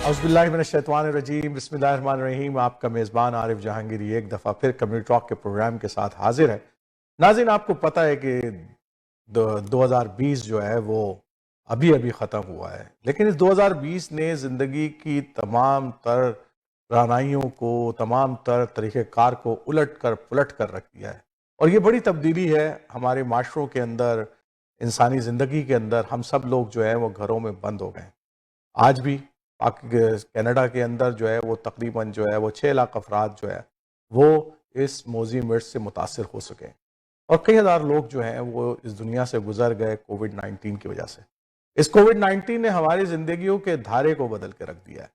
اعوذ باللہ من الشیطان الرجیم، بسم اللہ الرحمن الرحیم۔ آپ کا میزبان عارف جہانگیری ایک دفعہ پھر کمیونٹی ٹاک کے پروگرام کے ساتھ حاضر ہے۔ ناظرین، آپ کو پتہ ہے کہ 2020 جو ہے وہ ابھی ختم ہوا ہے، لیکن اس 2020 نے زندگی کی تمام تر رعنائیوں کو، تمام تر طریقہ کار کو الٹ کر پلٹ کر رکھ دیا ہے، اور یہ بڑی تبدیلی ہے ہمارے معاشروں کے اندر، انسانی زندگی کے اندر۔ ہم سب لوگ جو ہیں وہ گھروں میں بند ہو گئے ہیں۔ آج بھی کینیڈا کے اندر جو ہے وہ تقریباً جو ہے وہ 6 لاکھ افراد جو ہے وہ اس موذی مرض سے متاثر ہو سکے ہیں، اور کئی ہزار لوگ جو ہیں وہ اس دنیا سے گزر گئے کووڈ-19 کی وجہ سے۔ اس کووڈ-19 نے ہماری زندگیوں کے دھارے کو بدل کے رکھ دیا ہے۔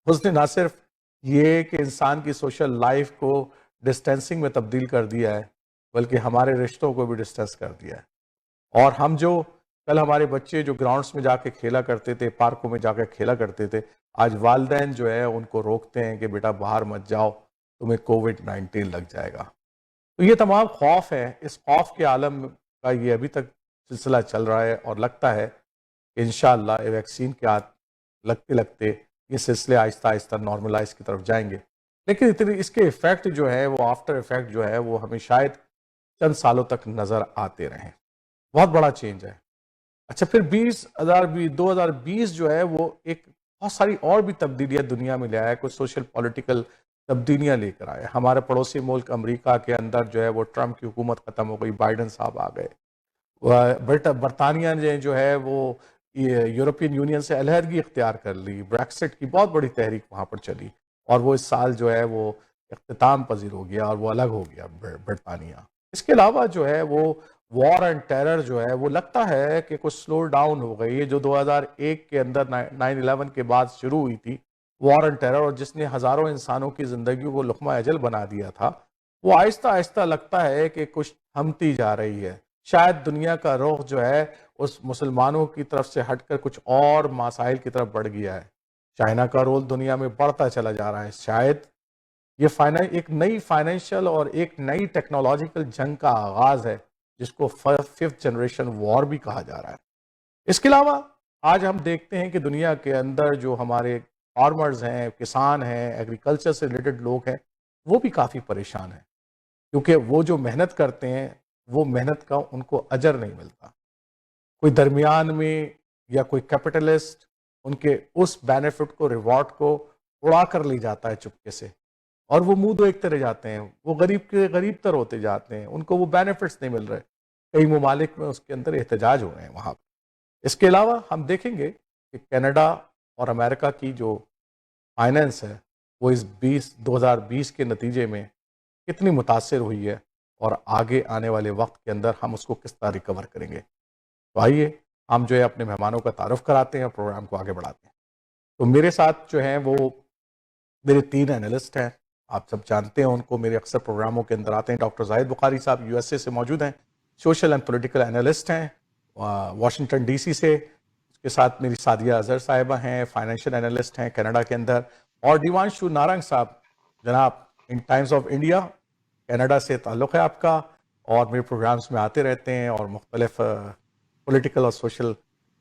اس نے نہ صرف یہ کہ انسان کی سوشل لائف کو ڈسٹینسنگ میں تبدیل کر دیا ہے، بلکہ ہمارے رشتوں کو بھی ڈسٹینس کر دیا ہے۔ اور ہم جو کل ہمارے بچے جو گراؤنڈس میں جا کے کھیلا کرتے تھے، پارکوں میں جا کے کھیلا کرتے تھے، آج والدین جو ہے ان کو روکتے ہیں کہ بیٹا باہر مت جاؤ، تمہیں کووڈ-19 لگ جائے گا۔ تو یہ تمام خوف ہے، اس خوف کے عالم کا یہ ابھی تک سلسلہ چل رہا ہے، اور لگتا ہے کہ انشاءاللہ ویکسین کے لگتے لگتے یہ سلسلے آہستہ آہستہ نارملائز کی طرف جائیں گے، لیکن اس کے ایفیکٹ جو ہے وہ آفٹر ایفیکٹ جو ہے وہ ہمیں شاید چند سالوں تک نظر آتے رہیں۔ بہت بڑا چینج ہے۔ اچھا، پھر 2020 جو ہے وہ ایک بہت ساری اور بھی تبدیلیاں دنیا میں لے آیا، کچھ سوشل پولیٹیکل تبدیلیاں لے کر آئے۔ ہمارے پڑوسی ملک امریکہ کے اندر جو ہے وہ ٹرمپ کی حکومت ختم ہو گئی، بائیڈن صاحب آ گئے۔ برطانیہ نے جو ہے وہ یورپین یونین سے علیحدگی اختیار کر لی، بریکسٹ کی بہت بڑی تحریک وہاں پر چلی، اور وہ اس سال جو ہے وہ اختتام پذیر ہو گیا اور وہ الگ ہو گیا برطانیہ۔ اس کے علاوہ جو ہے وہ وار اینڈ ٹیرر جو ہے وہ لگتا ہے کہ کچھ سلو ڈاؤن ہو گئی ہے، جو 2001 کے اندر 9/11 کے بعد شروع ہوئی تھی وار اینڈ ٹیرر، اور جس نے ہزاروں انسانوں کی زندگیوں کو لقمہ اجل بنا دیا تھا، وہ آہستہ آہستہ لگتا ہے کہ کچھ تھمتی جا رہی ہے۔ شاید دنیا کا رخ جو ہے اس مسلمانوں کی طرف سے ہٹ کر کچھ اور مسائل کی طرف بڑھ گیا ہے۔ چائنا کا رول دنیا میں بڑھتا چلا جا رہا ہے۔ شاید یہ ایک نئی فائنینشیل اور ایک نئی ٹیکنالوجیکل جنگ کا آغاز ہے، جس کو 5th جنریشن وار بھی کہا جا رہا ہے۔ اس کے علاوہ آج ہم دیکھتے ہیں کہ دنیا کے اندر جو ہمارے فارمرز ہیں، کسان ہیں، ایگریکلچر سے ریلیٹڈ لوگ ہیں، وہ بھی کافی پریشان ہیں، کیونکہ وہ جو محنت کرتے ہیں وہ محنت کا ان کو اجر نہیں ملتا۔ کوئی درمیان میں یا کوئی کیپٹلسٹ ان کے اس بینیفٹ کو، ریوارڈ کو اڑا کر لے جاتا ہے چپکے سے، اور وہ منہ دیکھتے رہ جاتے ہیں، وہ غریب کے غریب تر ہوتے جاتے ہیں، ان کو وہ بینیفٹس نہیں مل رہے۔ کئی ممالک میں اس کے اندر احتجاج ہو رہے ہیں وہاں پر۔ اس کے علاوہ ہم دیکھیں گے کہ کینیڈا اور امریکہ کی جو فائنینس ہے وہ اس 2020 کے نتیجے میں کتنی متاثر ہوئی ہے، اور آگے آنے والے وقت کے اندر ہم اس کو کس طرح ریکور کریں گے۔ تو آئیے ہم جو ہے اپنے مہمانوں کا تعارف کراتے ہیں اور پروگرام کو آگے بڑھاتے ہیں۔ تو میرے ساتھ جو ہیں وہ میرے 3 اینالسٹ ہیں، آپ سب جانتے ہیں ان کو، میرے اکثر پروگراموں کے اندر آتے ہیں۔ ڈاکٹر زاہد بخاری صاحب USA سے موجود ہیں، سوشل اینڈ پولیٹیکل اینالسٹ ہیں واشنگٹن DC سے۔ اس کے ساتھ میری سعدیہ اظہر صاحبہ ہیں، فائنینشیل اینالسٹ ہیں کینیڈا کے اندر، اور دیوانشو نارنگ صاحب جناب ان ٹائمز آف انڈیا، کینیڈا سے تعلق ہے آپ کا، اور میرے پروگرامز میں آتے رہتے ہیں، اور مختلف پولیٹیکل اور سوشل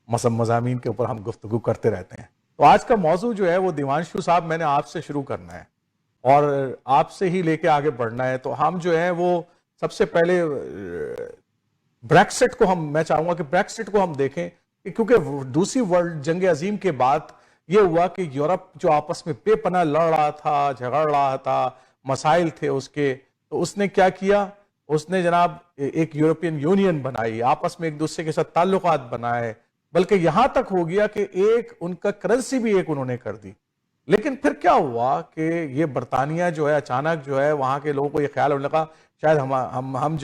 مضامین کے اوپر ہم گفتگو کرتے رہتے ہیں۔ تو آج کا موضوع جو ہے وہ دیوانشو صاحب میں نے آپ سے شروع کرنا ہے، اور آپ سے ہی لے کے آگے بڑھنا ہے۔ تو ہم جو ہیں وہ سب سے پہلے بریکسٹ کو میں چاہوں گا کہ بریکسٹ کو ہم دیکھیں، کیونکہ دوسری ورلڈ جنگ عظیم کے بعد یہ ہوا کہ یورپ جو آپس میں بے پناہ لڑ رہا تھا، جھگڑ رہا تھا، مسائل تھے اس کے، تو اس نے کیا کیا؟ اس نے جناب ایک یورپین یونین بنائی، آپس میں ایک دوسرے کے ساتھ تعلقات بنائے، بلکہ یہاں تک ہو گیا کہ ایک ان کا کرنسی بھی ایک انہوں نے کر دی۔ لیکن پھر کیا ہوا کہ یہ برطانیہ جو ہے اچانک جو ہے وہاں کے لوگوں کو یہ خیال ہونے لگا شاید ہم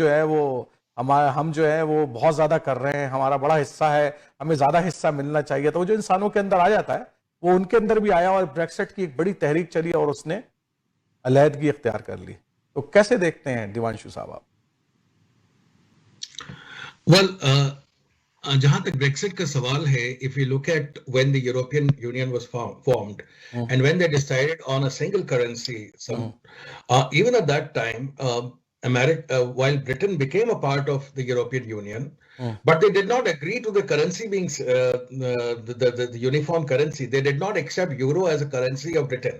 جو ہے وہ بہت زیادہ کر رہے ہیں، ہمارا بڑا حصہ ہے، ہمیں زیادہ حصہ ملنا چاہیے۔ تو وہ جو انسانوں کے اندر آ جاتا ہے وہ ان کے اندر بھی آیا، اور بریکسٹ کی ایک بڑی تحریک چلی اور اس نے علیحدگی اختیار کر لی۔ تو کیسے دیکھتے ہیں دیوانشو صاحب آپ؟ جہاں تک بریکسٹ کا سوال ہے، if you look at when the European Union was formed and when they decided on a single currency, even at that time, America, while Britain became a part of the European Union, But they did not agree to the currency being the uniform currency. They did not accept euro as a currency of Britain.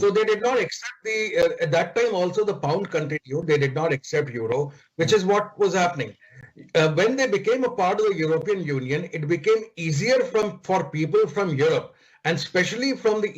So they did not accept at that time also the pound continued. They did not accept euro, which is what was happening. When they became a part of the European Union, it became easier for people from Europe, and especially from the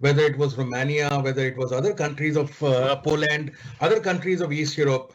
Whether it was Romania, whether it was other countries of Poland, other countries of East Europe,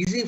easy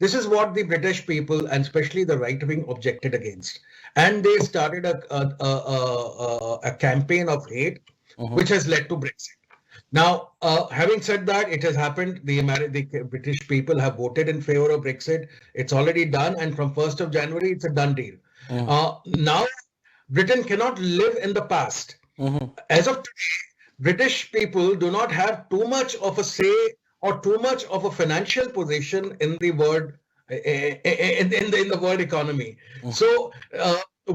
This is what the British people and especially the right wing objected against, and they started a campaign of hate, which has led to Brexit. Now, having said that, it has happened. The British people have voted in favor of Brexit. It's already done, and from 1st of January, it's a done deal. Now, Britain cannot live in the past. As of today, British people do not have too much of a say or too much of a financial position in the world in the world economy. So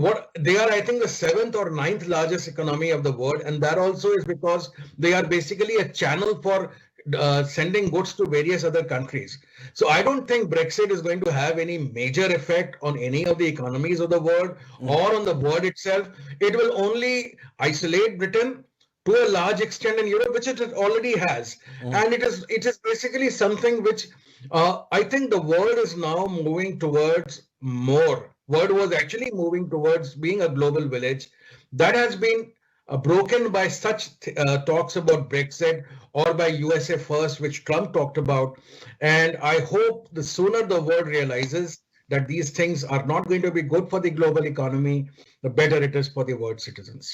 what they are, I think, the 7th or 9th largest economy of the world, and that also is because they are basically a channel for sending goods to various other countries. So I don't think Brexit is going to have any major effect on any of the economies of the world or on the world itself. It will only isolate Britain to a large extent in Europe, which it already has. And it is basically something which I think the world is now moving towards more. World was actually moving towards being a global village. That has been broken by such talks about Brexit or by USA First, which Trump talked about. And I hope the sooner the world realizes that these things are not going to be good for the global economy, the better it is for the world citizens.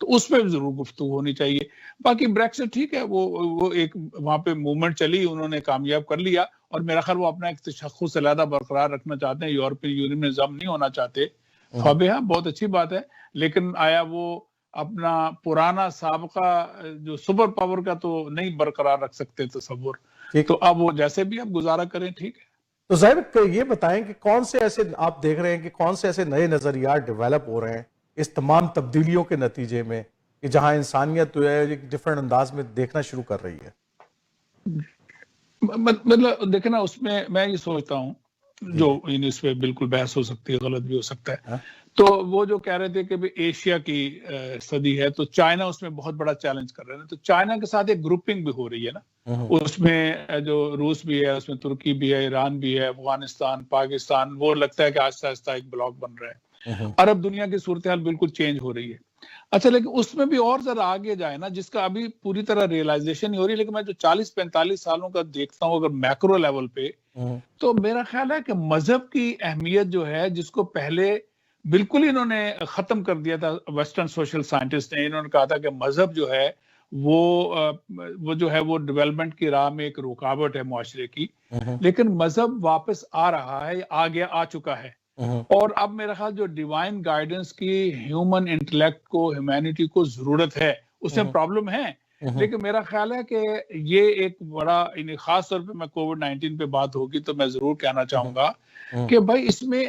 تو اس پہ بھی ضرور گفتگو ہونی چاہیے. باقی Brexit ٹھیک ہے, وہ ایک وہاں پہ موومنٹ چلی, انہوں نے کامیاب کر لیا, اور میرا خیال وہ اپنا ایک تشخص علیحدہ برقرار رکھنا چاہتے ہیں, یورپین یونین میں ضم نہیں ہونا چاہتے. خوابہ بہت اچھی بات ہے, لیکن آیا وہ اپنا پرانا سابقہ جو سپر پاور کا تو نہیں برقرار رکھ سکتے تصور, تو اب وہ جیسے بھی آپ گزارا کریں ٹھیک ہے. تو ظاہر یہ بتائیں کہ کون سے ایسے آپ دیکھ رہے ہیں کہ کون سے ایسے نئے نظریات ڈیولپ ہو رہے ہیں اس تمام تبدیلیوں کے نتیجے میں, کہ جہاں انسانیت جو ہے ایک ڈیفرنٹ انداز میں دیکھنا شروع کر رہی ہے؟ مطلب دیکھیں نا, اس میں یہ سوچتا ہوں جو اس پہ بالکل بحث ہو سکتی ہے, غلط بھی ہو سکتا ہے, تو وہ جو کہہ رہے تھے کہ ایشیا کی صدی ہے تو چائنا اس میں بہت بڑا چیلنج کر رہے ہیں, تو چائنا کے ساتھ ایک گروپنگ بھی ہو رہی ہے نا, اس میں جو روس بھی ہے, اس میں ترکی بھی ہے, ایران بھی ہے, افغانستان, پاکستان, وہ لگتا ہے کہ آہستہ آہستہ ایک بلاک بن رہا ہے. عرب دنیا کی صورتحال بالکل چینج ہو رہی ہے. اچھا, لیکن اس میں بھی اور ذرا آگے جائے نا, جس کا ابھی پوری طرح ریئلائزیشن نہیں ہو رہی, لیکن میں جو 40-45 سالوں کا دیکھتا ہوں اگر میکرو لیول پہ, تو میرا خیال ہے کہ مذہب کی اہمیت جو ہے, جس کو پہلے بالکل انہوں نے ختم کر دیا تھا ویسٹرن سوشل سائنٹسٹ نے, انہوں نے کہا تھا کہ مذہب جو ہے وہ جو ہے وہ ڈیولپمنٹ کی راہ میں ایک رکاوٹ ہے معاشرے کی, لیکن مذہب واپس آ رہا ہے, آ چکا ہے. اور اب میرا خیال جو ڈیوائن گائیڈنس کی ہیومن انٹلیکٹ کو, ہیومینٹی کو ضرورت ہے, اس میں پرابلم ہے, لیکن میرا خیال ہے کہ یہ ایک بڑا, خاص طور پہ میں کووڈ-19 پہ بات ہوگی تو میں ضرور کہنا چاہوں گا کہ بھائی اس میں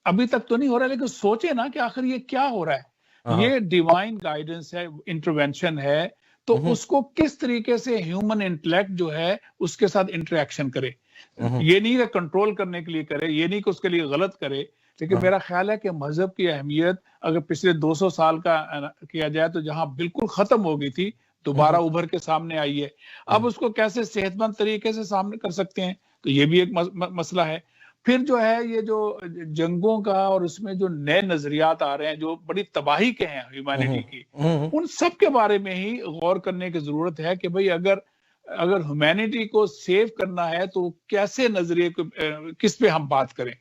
ابھی تک تو نہیں ہو رہا, لیکن سوچے نا کہ آخر یہ کیا ہو رہا ہے, یہ ڈیوائن گائیڈنس ہے, انٹروینشن ہے, تو اس کو کس طریقے سے ہیومن انٹلیکٹ جو ہے اس کے ساتھ انٹریکشن کرے. یہ نہیں کہ کنٹرول کرنے کے لیے کرے, یہ نہیں کہ اس کے لیے غلط کرے, لیکن میرا خیال ہے کہ مذہب کی اہمیت اگر پچھلے 200 سال کا کیا جائے تو جہاں بالکل ختم ہو گئی تھی, دوبارہ ابھر کے سامنے آئی ہے. اب اس کو کیسے صحت مند طریقے سے سامنے کر سکتے ہیں, تو یہ بھی ایک مسئلہ ہے. پھر جو ہے یہ جو جنگوں کا اور اس میں جو نئے نظریات آ رہے ہیں جو بڑی تباہی کے ہیں ہیومینٹی کی, ان سب کے بارے میں ہی غور کرنے کی ضرورت ہے کہ بھئی اگر ہیومینٹی کو سیو کرنا ہے تو کیسے نظریے کو, کس پہ ہم بات کریں.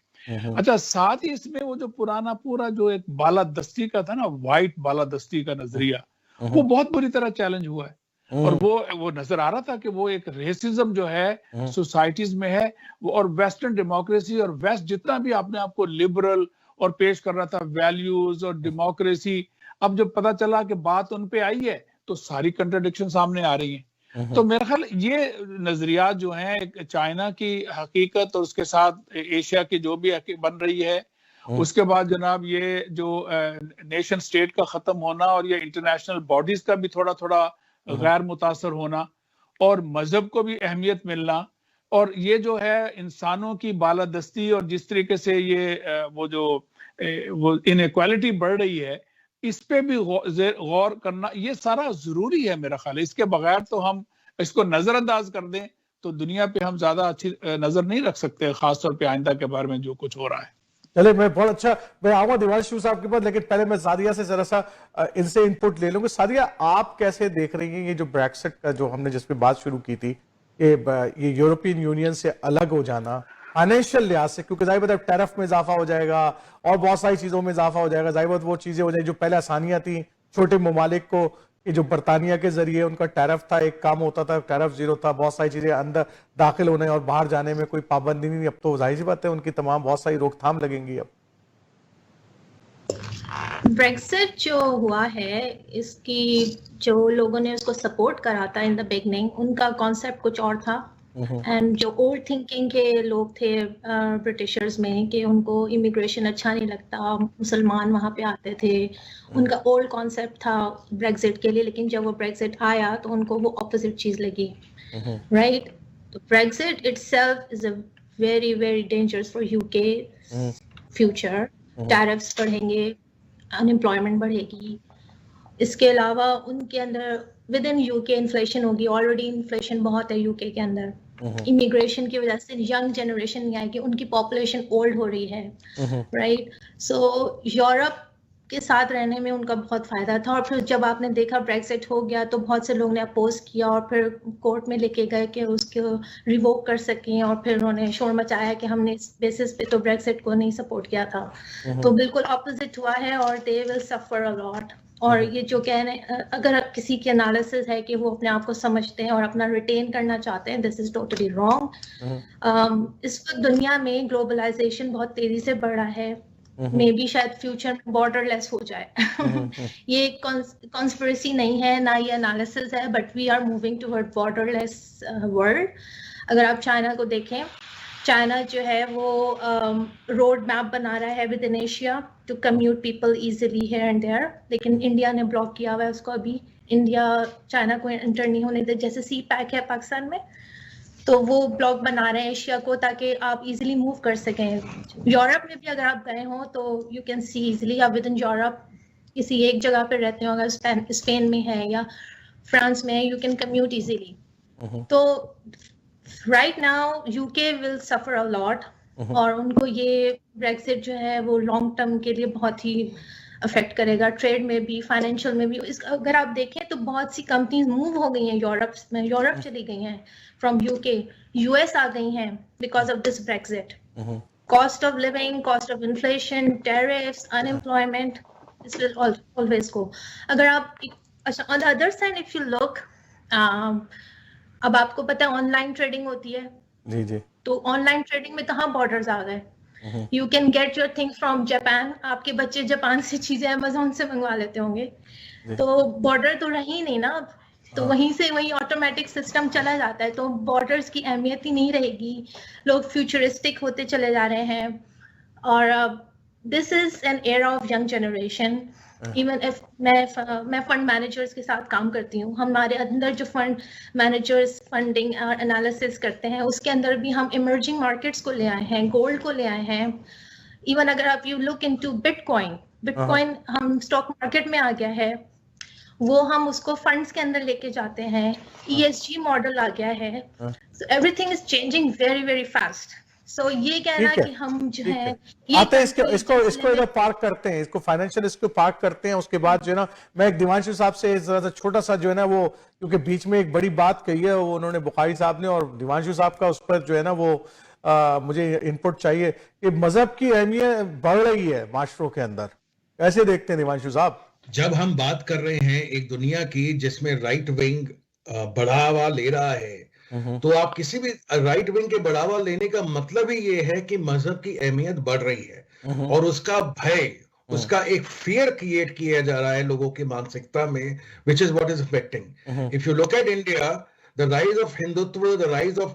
اچھا, ساتھ ہی اس میں وہ جو پرانا پورا جو ایک بالادستی کا تھا نا, وائٹ بالادستی کا نظریہ, وہ بہت بری طرح چیلنج ہوا ہے. اور وہ نظر آ رہا تھا کہ وہ ایک ریسزم جو ہے سوسائٹیز میں ہے, اور ویسٹرن ڈیموکریسی اور ویسٹ جتنا بھی اپنے آپ کو لبرل اور پیش کر رہا تھا ویلیوز اور ڈیموکریسی, اب جب پتا چلا کہ بات ان پہ آئی ہے تو ساری کنٹرڈکشن سامنے آ رہی ہیں. تو میرا خیال یہ نظریات جو ہیں, چائنا کی حقیقت اور اس کے ساتھ ایشیا کی جو بھی بن رہی ہے, اس کے بعد جناب یہ جو نیشن سٹیٹ کا ختم ہونا اور یہ انٹرنیشنل باڈیز کا بھی تھوڑا تھوڑا غیر متاثر ہونا, اور مذہب کو بھی اہمیت ملنا, اور یہ جو ہے انسانوں کی بالادستی اور جس طریقے سے یہ وہ انیکوالٹی بڑھ رہی ہے, اس پہ بھی غور کرنا, یہ سارا ضروری ہے میرا خیال ہے. اس کے بغیر تو ہم اس کو نظر انداز کر دیں تو دنیا پہ ہم زیادہ اچھی نظر نہیں رکھ سکتے, خاص طور پہ آئندہ کے بارے میں جو کچھ ہو رہا ہے. چلے, میں بہت اچھا, میں آؤں گا دیوال شیو صاحب کے پاس, لیکن پہلے میں سعدیہ سے ذرا سا ان سے انپٹ لے لوں گا. سعدیہ, آپ کیسے دیکھ رہی ہیں یہ جو بریکسٹ کا جو ہم نے جس پہ بات شروع کی تھی, کہ یہ یورپین یونین سے الگ ہو جانا فائنینشیل لحاظ سے, کیونکہ ظاہر بات ہے ٹیرف میں اضافہ ہو جائے گا اور بہت ساری چیزوں میں اضافہ ہو جائے گا, ظاہر بات وہ چیزیں ہو جائیں جو پہلے آسانیاں تھیں چھوٹے ممالک کو, کہ جو برطانیہ کے ذریعے ان کا ٹیرف تھا, ایک کام ہوتا تھا, ٹیرف زیرو تھا, بہت ساری چیزیں اندر داخل ہونے اور باہر جانے میں کوئی پابندی نہیں, اب تو ظاہر سی بات ہے ان کی تمام بہت ساری روک تھام لگیں گی. اب بریکسٹ جو ہوا ہے, اس کی جو لوگوں نے اس کو سپورٹ کرا تھا ان دا بگننگ, ان کا کانسیپٹ کچھ اور تھا, اینڈ جو اولڈ تھنکنگ کے لوگ تھے برٹشرز میں, کہ ان کو امیگریشن اچھا نہیں لگتا, مسلمان وہاں پہ آتے تھے, ان کا اولڈ کانسیپٹ تھا بریکزٹ کے لیے, لیکن جب وہ بریکزٹ آیا تو ان کو وہ اپوزٹ چیز لگی, رائٹ. تو Brexit it self is a very very dangerous for you کے فیوچر. ٹیرفس بڑھیں گے, انمپلائمنٹ بڑھے گی, اس کے علاوہ ان کے اندر ود ان یو کے انفلیشن ہوگی, آلریڈی انفلیشن بہت ہے یو کے اندر, امیگریشن کی وجہ سے ینگ جنریشن نہیں آئے گی, ان کی پاپولیشن اولڈ ہو رہی ہے, رائٹ. سو یورپ کے ساتھ رہنے میں ان کا بہت فائدہ تھا, اور پھر جب آپ نے دیکھا بریکزٹ ہو گیا تو بہت سے لوگ نے اپوز کیا, اور پھر کورٹ میں لے کے گئے کہ اس کو ریووک کر سکیں, اور پھر انہوں نے شور مچایا کہ ہم نے اس بیسس پہ تو بریکزٹ کو نہیں سپورٹ کیا تھا. تو بالکل اپوزٹ ہوا ہے, اور دے ول سفر اے لاٹ. اور یہ جو کہہ رہے ہیں اگر کسی کی انالیسس ہے کہ وہ اپنے آپ کو سمجھتے ہیں اور اپنا ریٹین کرنا چاہتے ہیں, دس از ٹوٹلی رانگ. اس وقت دنیا میں گلوبلائزیشن بہت تیزی سے بڑھ رہا ہے, مے بی شاید فیوچر میں بارڈر لیس ہو جائے. یہ کانسپریسی نہیں ہے, نہ یہ انالیسس ہے, but we are moving toward borderless world. اگر آپ چائنا کو دیکھیں, چائنا جو ہے وہ روڈ میپ بنا رہا ہے within Asia to commute people easily here and there, لیکن انڈیا نے بلاک کیا ہوا ہے اس کو. ابھی انڈیا چائنا کو انٹر نہیں ہونے دے, جیسے سی پیک ہے پاکستان میں, تو وہ بلاک بنا رہے ہیں ایشیا کو تاکہ آپ ایزیلی موو کر سکیں. یورپ میں بھی اگر آپ گئے ہوں تو یو کین سی ایزیلی, آپ ود ان یورپ کسی ایک جگہ پہ رہتے ہو, اگر اسپین میں ہے یا فرانس میں ہے, یو کین کمیوٹ ایزیلی. تو رائٹ ناؤ یو کے ول سفر اے لاٹ, اور ان کو یہ بریگزٹ جو ہے وہ لانگ ٹرم کے لیے بہت ہی افیکٹ کرے گا, ٹریڈ میں بھی, فائنینشیل میں بھی. اگر آپ دیکھیں تو بہت سی کمپنیز موو ہو گئی ہیں یورپ میں, یورپ چلی گئی ہیں from U K, U S آ گئی ہیں because of this Brexit. Cost of living, cost of inflation, tariffs, unemployment, this will always go. اگر آپ اچھا on the other side if you look, اب آپ کو پتا ہے آن لائن ٹریڈنگ ہوتی ہے, جی جی, تو آن لائن ٹریڈنگ میں کہاں بارڈرز آ گئے. You can get your thing from Japan, آپ کے بچے جاپان سے چیزیں امیزون سے منگوا لیتے ہوں گے, تو بارڈر تو رہی نہیں نا اب, تو وہیں سے وہیں آٹومیٹک سسٹم چلا جاتا ہے, تو بارڈرز کی اہمیت ہی نہیں رہے گی. لوگ فیوچرسٹک ہوتے چلے جا رہے ہیں, اور this is an era of young generation. Even if میں فنڈ مینیجرس کے ساتھ کام کرتی ہوں, ہمارے اندر جو فنڈ مینیجرس فنڈنگ اور انالیسس کرتے ہیں اس کے اندر بھی ہم ایمرجنگ مارکیٹس کو لے آئے ہیں, گولڈ کو لے آئے ہیں. ایون اگر آپ you look into bitcoin ہم اسٹاک مارکیٹ میں آ گیا ہے, وہ ہم اس کو فنڈس کے اندر لے کے جاتے ہیں. ESG ماڈل آ گیا ہے. So everything is changing very very fast. So یہ کہنا کہ ہم جو ہے آتے ہیں اس کو ادھر پارک کرتے ہیں, اس کو فائنینشیل اس کو پارک کرتے ہیں. اس کے بعد جو ہے نا میں ایک دیوانشو صاحب سے ذرا سا چھوٹا سا جو ہے نا وہ, کیونکہ بیچ میں ایک بڑی بات کہی ہے وہ انہوں نے بخاری صاحب نے, اور دیوانشو صاحب کا اس پر جو ہے نا وہ مجھے انپٹ چاہیے کہ مذہب کی اہمیت بڑھ رہی ہے معاشروں کے اندر. کیسے دیکھتے ہیں دیوانشو صاحب؟ جب ہم بات کر رہے ہیں ایک دنیا کی جس میں رائٹ ونگ بڑھاوا لے رہا ہے, تو آپ کسی بھی رائٹ ونگ کے بڑھاوا لینے کا مطلب ہی یہ ہے کہ مذہب کی اہمیت بڑھ رہی ہے, اور اس کا بھے, اس کا ایک فیئر کریٹ کیا جا رہا ہے لوگوں کی مانسکتا میں, which is what is affecting. If you look at India, the rise of Hindutva, the rise of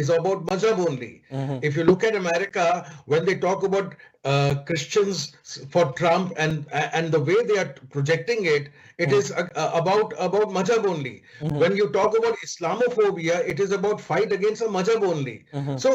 is about mazhab only. If you look at America, when they talk about Christians for Trump and the way they are projecting it, it is about mazhab only. When you talk about Islamophobia, it is about fight against a mazhab only. So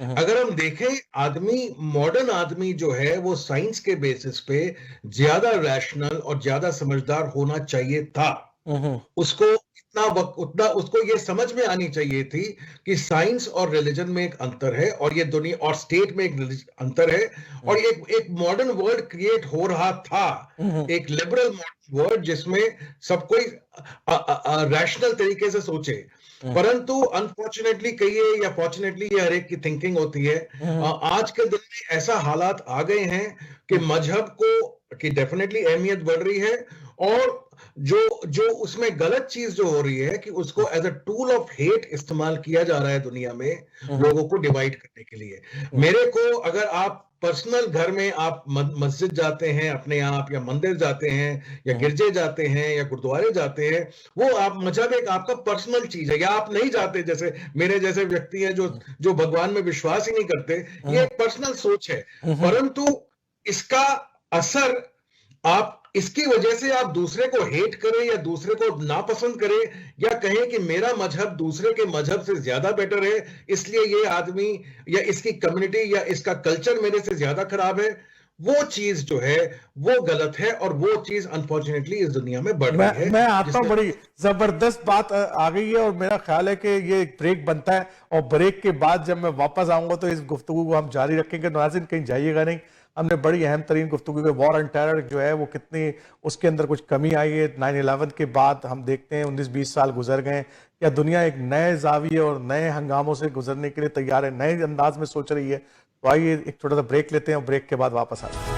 اگر ہم دیکھیں آدمی, modern آدمی جو ہے وہ science کے basis پہ زیادہ ریشنل اور زیادہ سمجھدار ہونا چاہیے تھا. اس کو اتنا اس کو یہ سمجھ میں آنی چاہیے تھی کہ سائنس اور ریلیجن میں ایک انتر ہے, اور یہ دنیا اور اسٹیٹ میں ایک انتر ہے, اور ایک ماڈرن ورلڈ کریٹ ہو رہا تھا, ایک لبرل ماڈرن ورلڈ جس میں سب کوئی ریشنل طریقے سے سوچے. پرنتو انفارچونیٹلی کہیے یا فارچونیٹلی, یہ ہر ایک کی تھنکنگ ہوتی ہے. آج کے دن میں ایسا حالات آ گئے ہیں کہ مذہب کو کی ڈیفینیٹلی اہمیت بڑھ رہی ہے, اور جو اس میں غلط چیز جو ہو رہی ہے کہ اس کو as a tool of hate استعمال کیا جا رہا ہے دنیا میں لوگوں کو ڈیوائیڈ کرنے کے لیے. میرے کو اگر آپ پرسنل گھر میں آپ مسجد جاتے ہیں اپنے آپ, یا مندر جاتے ہیں, یا گرجے جاتے ہیں, یا گردوارے جاتے ہیں, وہ آپ مذہب ایک آپ کا پرسنل چیز ہے. یا آپ نہیں جاتے, جیسے میرے جیسے ویکتی ہیں جو بھگوان میں وشواس ہی نہیں کرتے, یہ ایک پرسنل سوچ ہے. پرنتو اس کا اثر آپ اس کی وجہ سے آپ دوسرے کو ہیٹ کریں یا دوسرے کو ناپسند کریں, یا کہیں کہ میرا مذہب دوسرے کے مذہب سے زیادہ بیٹر ہے, اس لیے یہ آدمی یا اس کی کمیونٹی یا اس کا کلچر میرے سے زیادہ خراب ہے, وہ چیز جو ہے وہ غلط ہے, اور وہ چیز انفارچونیٹلی اس دنیا میں بڑھ رہی ہے. میں آتا ہوں, بڑی زبردست بات آ گئی ہے, اور میرا خیال ہے کہ یہ ایک بریک بنتا ہے, اور بریک کے بعد جب میں واپس آؤں گا تو اس گفتگو کو ہم جاری رکھیں گے. ناظرین کہیں جائیے گا نہیں, ہم نے بڑی اہم ترین گفتگو کے وار اینڈ ٹیرر جو ہے وہ کتنی اس کے اندر کچھ کمی آئی ہے. 9/11 کے بعد ہم دیکھتے ہیں 19-20 سال گزر گئے, یا دنیا ایک نئے زاویے اور نئے ہنگاموں سے گزرنے کے لیے تیار ہے, نئے انداز میں سوچ رہی ہے. تو آئیے ایک چھوٹا سا بریک لیتے ہیں اور بریک کے بعد واپس آتے ہیں.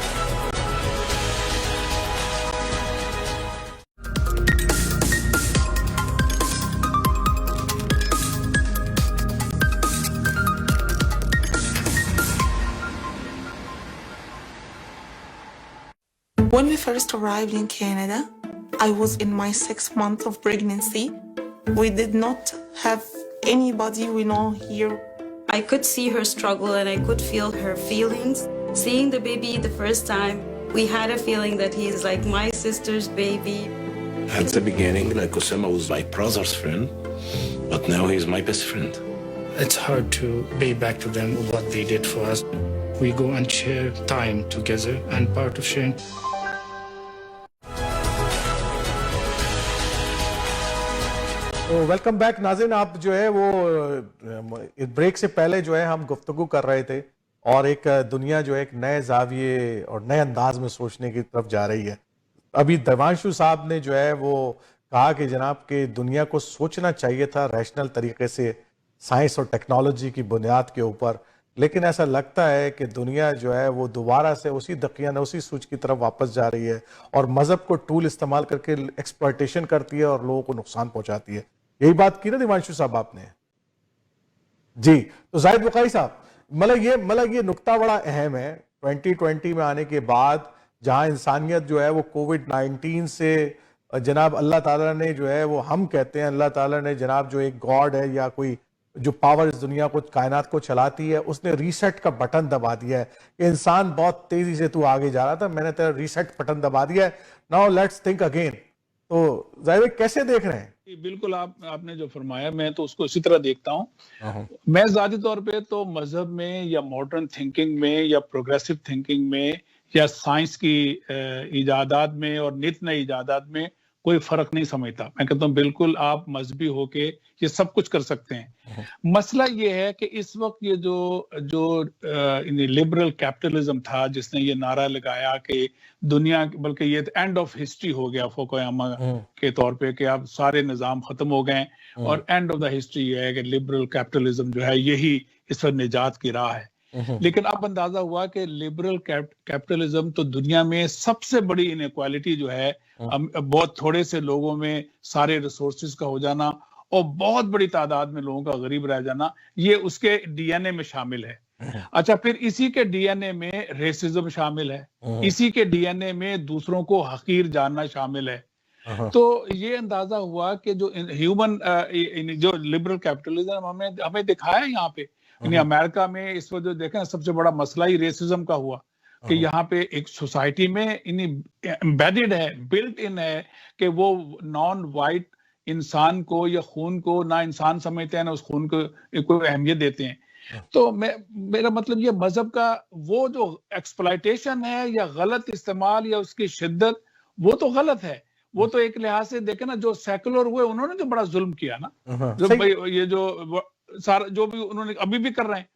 When we first arrived in Canada, I was in my 6th month of pregnancy. We did not have anybody we know here. I could see her struggle and I could feel her feelings. Seeing the baby the first time, we had a feeling that he is like my sister's baby. At the beginning, like Osama was my brother's friend, but now he's my best friend. It's hard to pay back to them what they did for us. We go and share time together, and part of sharing. Welcome back ناظرین. آپ جو ہے وہ break سے پہلے جو ہے ہم گفتگو کر رہے تھے اور ایک دنیا جو ہے ایک نئے زاویے اور نئے انداز میں سوچنے کی طرف جا رہی ہے. ابھی دیوانشو صاحب نے جو ہے وہ کہا کہ جناب کہ دنیا کو سوچنا چاہیے تھا ریشنل طریقے سے سائنس اور ٹیکنالوجی کی بنیاد کے اوپر, لیکن ایسا لگتا ہے کہ دنیا جو ہے وہ دوبارہ سے اسی دقیانہ اسی سوچ کی طرف واپس جا رہی ہے اور مذہب کو ٹول استعمال کر کے ایکسپلائٹیشن کرتی ہے اور لوگوں کو نقصان پہنچاتی ہے. یہی بات کی نا دیوانشو صاحب آپ نے؟ جی. تو زاہد بخاری صاحب, مطلب یہ نقطہ بڑا اہم ہے 2020 میں آنے کے بعد, جہاں انسانیت جو ہے وہ کووڈ-19 سے جناب اللہ تعالیٰ نے جو ہے وہ, ہم کہتے ہیں اللہ تعالیٰ نے جناب جو ایک گاڈ ہے یا کوئی جو پاور اس دنیا کو کائنات کو چلاتی ہے, اس نے ریسیٹ کا بٹن دبا دیا ہے کہ انسان بہت تیزی سے تو آگے جا رہا تھا, میں نے تیرا ریسیٹ بٹن دبا دیا ہے, ناؤ لیٹس تھنک اگین. تو ظاہر کیسے دیکھ رہے ہیں؟ بالکل آپ نے جو فرمایا میں تو اس کو اسی طرح دیکھتا ہوں. میں ذاتی طور پہ تو مذہب میں یا ماڈرن تھنکنگ میں یا پروگریسو تھنکنگ میں یا سائنس کی ایجادات میں اور نت نئے ایجادات میں کوئی فرق نہیں سمجھتا. میں کہتا ہوں بالکل آپ مذہبی ہو کے یہ سب کچھ کر سکتے ہیں. مسئلہ یہ ہے کہ اس وقت یہ جو لبرل کیپٹلزم تھا جس نے یہ نعرہ لگایا کہ دنیا, بلکہ یہ اینڈ آف ہسٹری ہو گیا فوکویاما کے طور پہ کہ اب سارے نظام ختم ہو گئے اور اینڈ آف دا ہسٹری یہ ہے کہ لبرل کیپٹلزم جو ہے یہی اس وقت نجات کی راہ ہے. لیکن اب اندازہ ہوا کہ لبرل کیپٹلزم تو دنیا میں سب سے بڑی انیکوالٹی جو ہے, بہت تھوڑے سے لوگوں میں سارے ریسورسز کا ہو جانا اور بہت بڑی تعداد میں لوگوں کا غریب رہ جانا, یہ اس کے ڈی این اے میں شامل ہے. اچھا, پھر اسی کے ڈی این اے میں ریسزم شامل ہے, اسی کے ڈی این اے میں دوسروں کو حقیر جاننا شامل ہے. تو یہ اندازہ ہوا کہ جو ہیومن جو لبرل کیپٹلزم ہمیں دکھایا یہاں پہ, یعنی امریکہ میں اس وقت جو دیکھیں سب سے بڑا مسئلہ ہی ریسزم کا ہوا کہ یہاں پہ ایک سوسائٹی میں امبیڈڈ ہے, بلٹ ان ہے کہ وہ نان وائٹ انسان کو یا خون کو نہ انسان سمجھتے ہیں نہ اس خون کو کوئی اہمیت دیتے ہیں. تو میرا مطلب یہ مذہب کا وہ جو ایکسپلائٹیشن ہے یا غلط استعمال یا اس کی شدت, وہ تو غلط ہے. وہ تو ایک لحاظ سے دیکھیں نا جو سیکولر ہوئے انہوں نے جو بڑا ظلم کیا نا, یہ جو سارا جو بھی انہوں نے ابھی بھی کر رہے ہیں.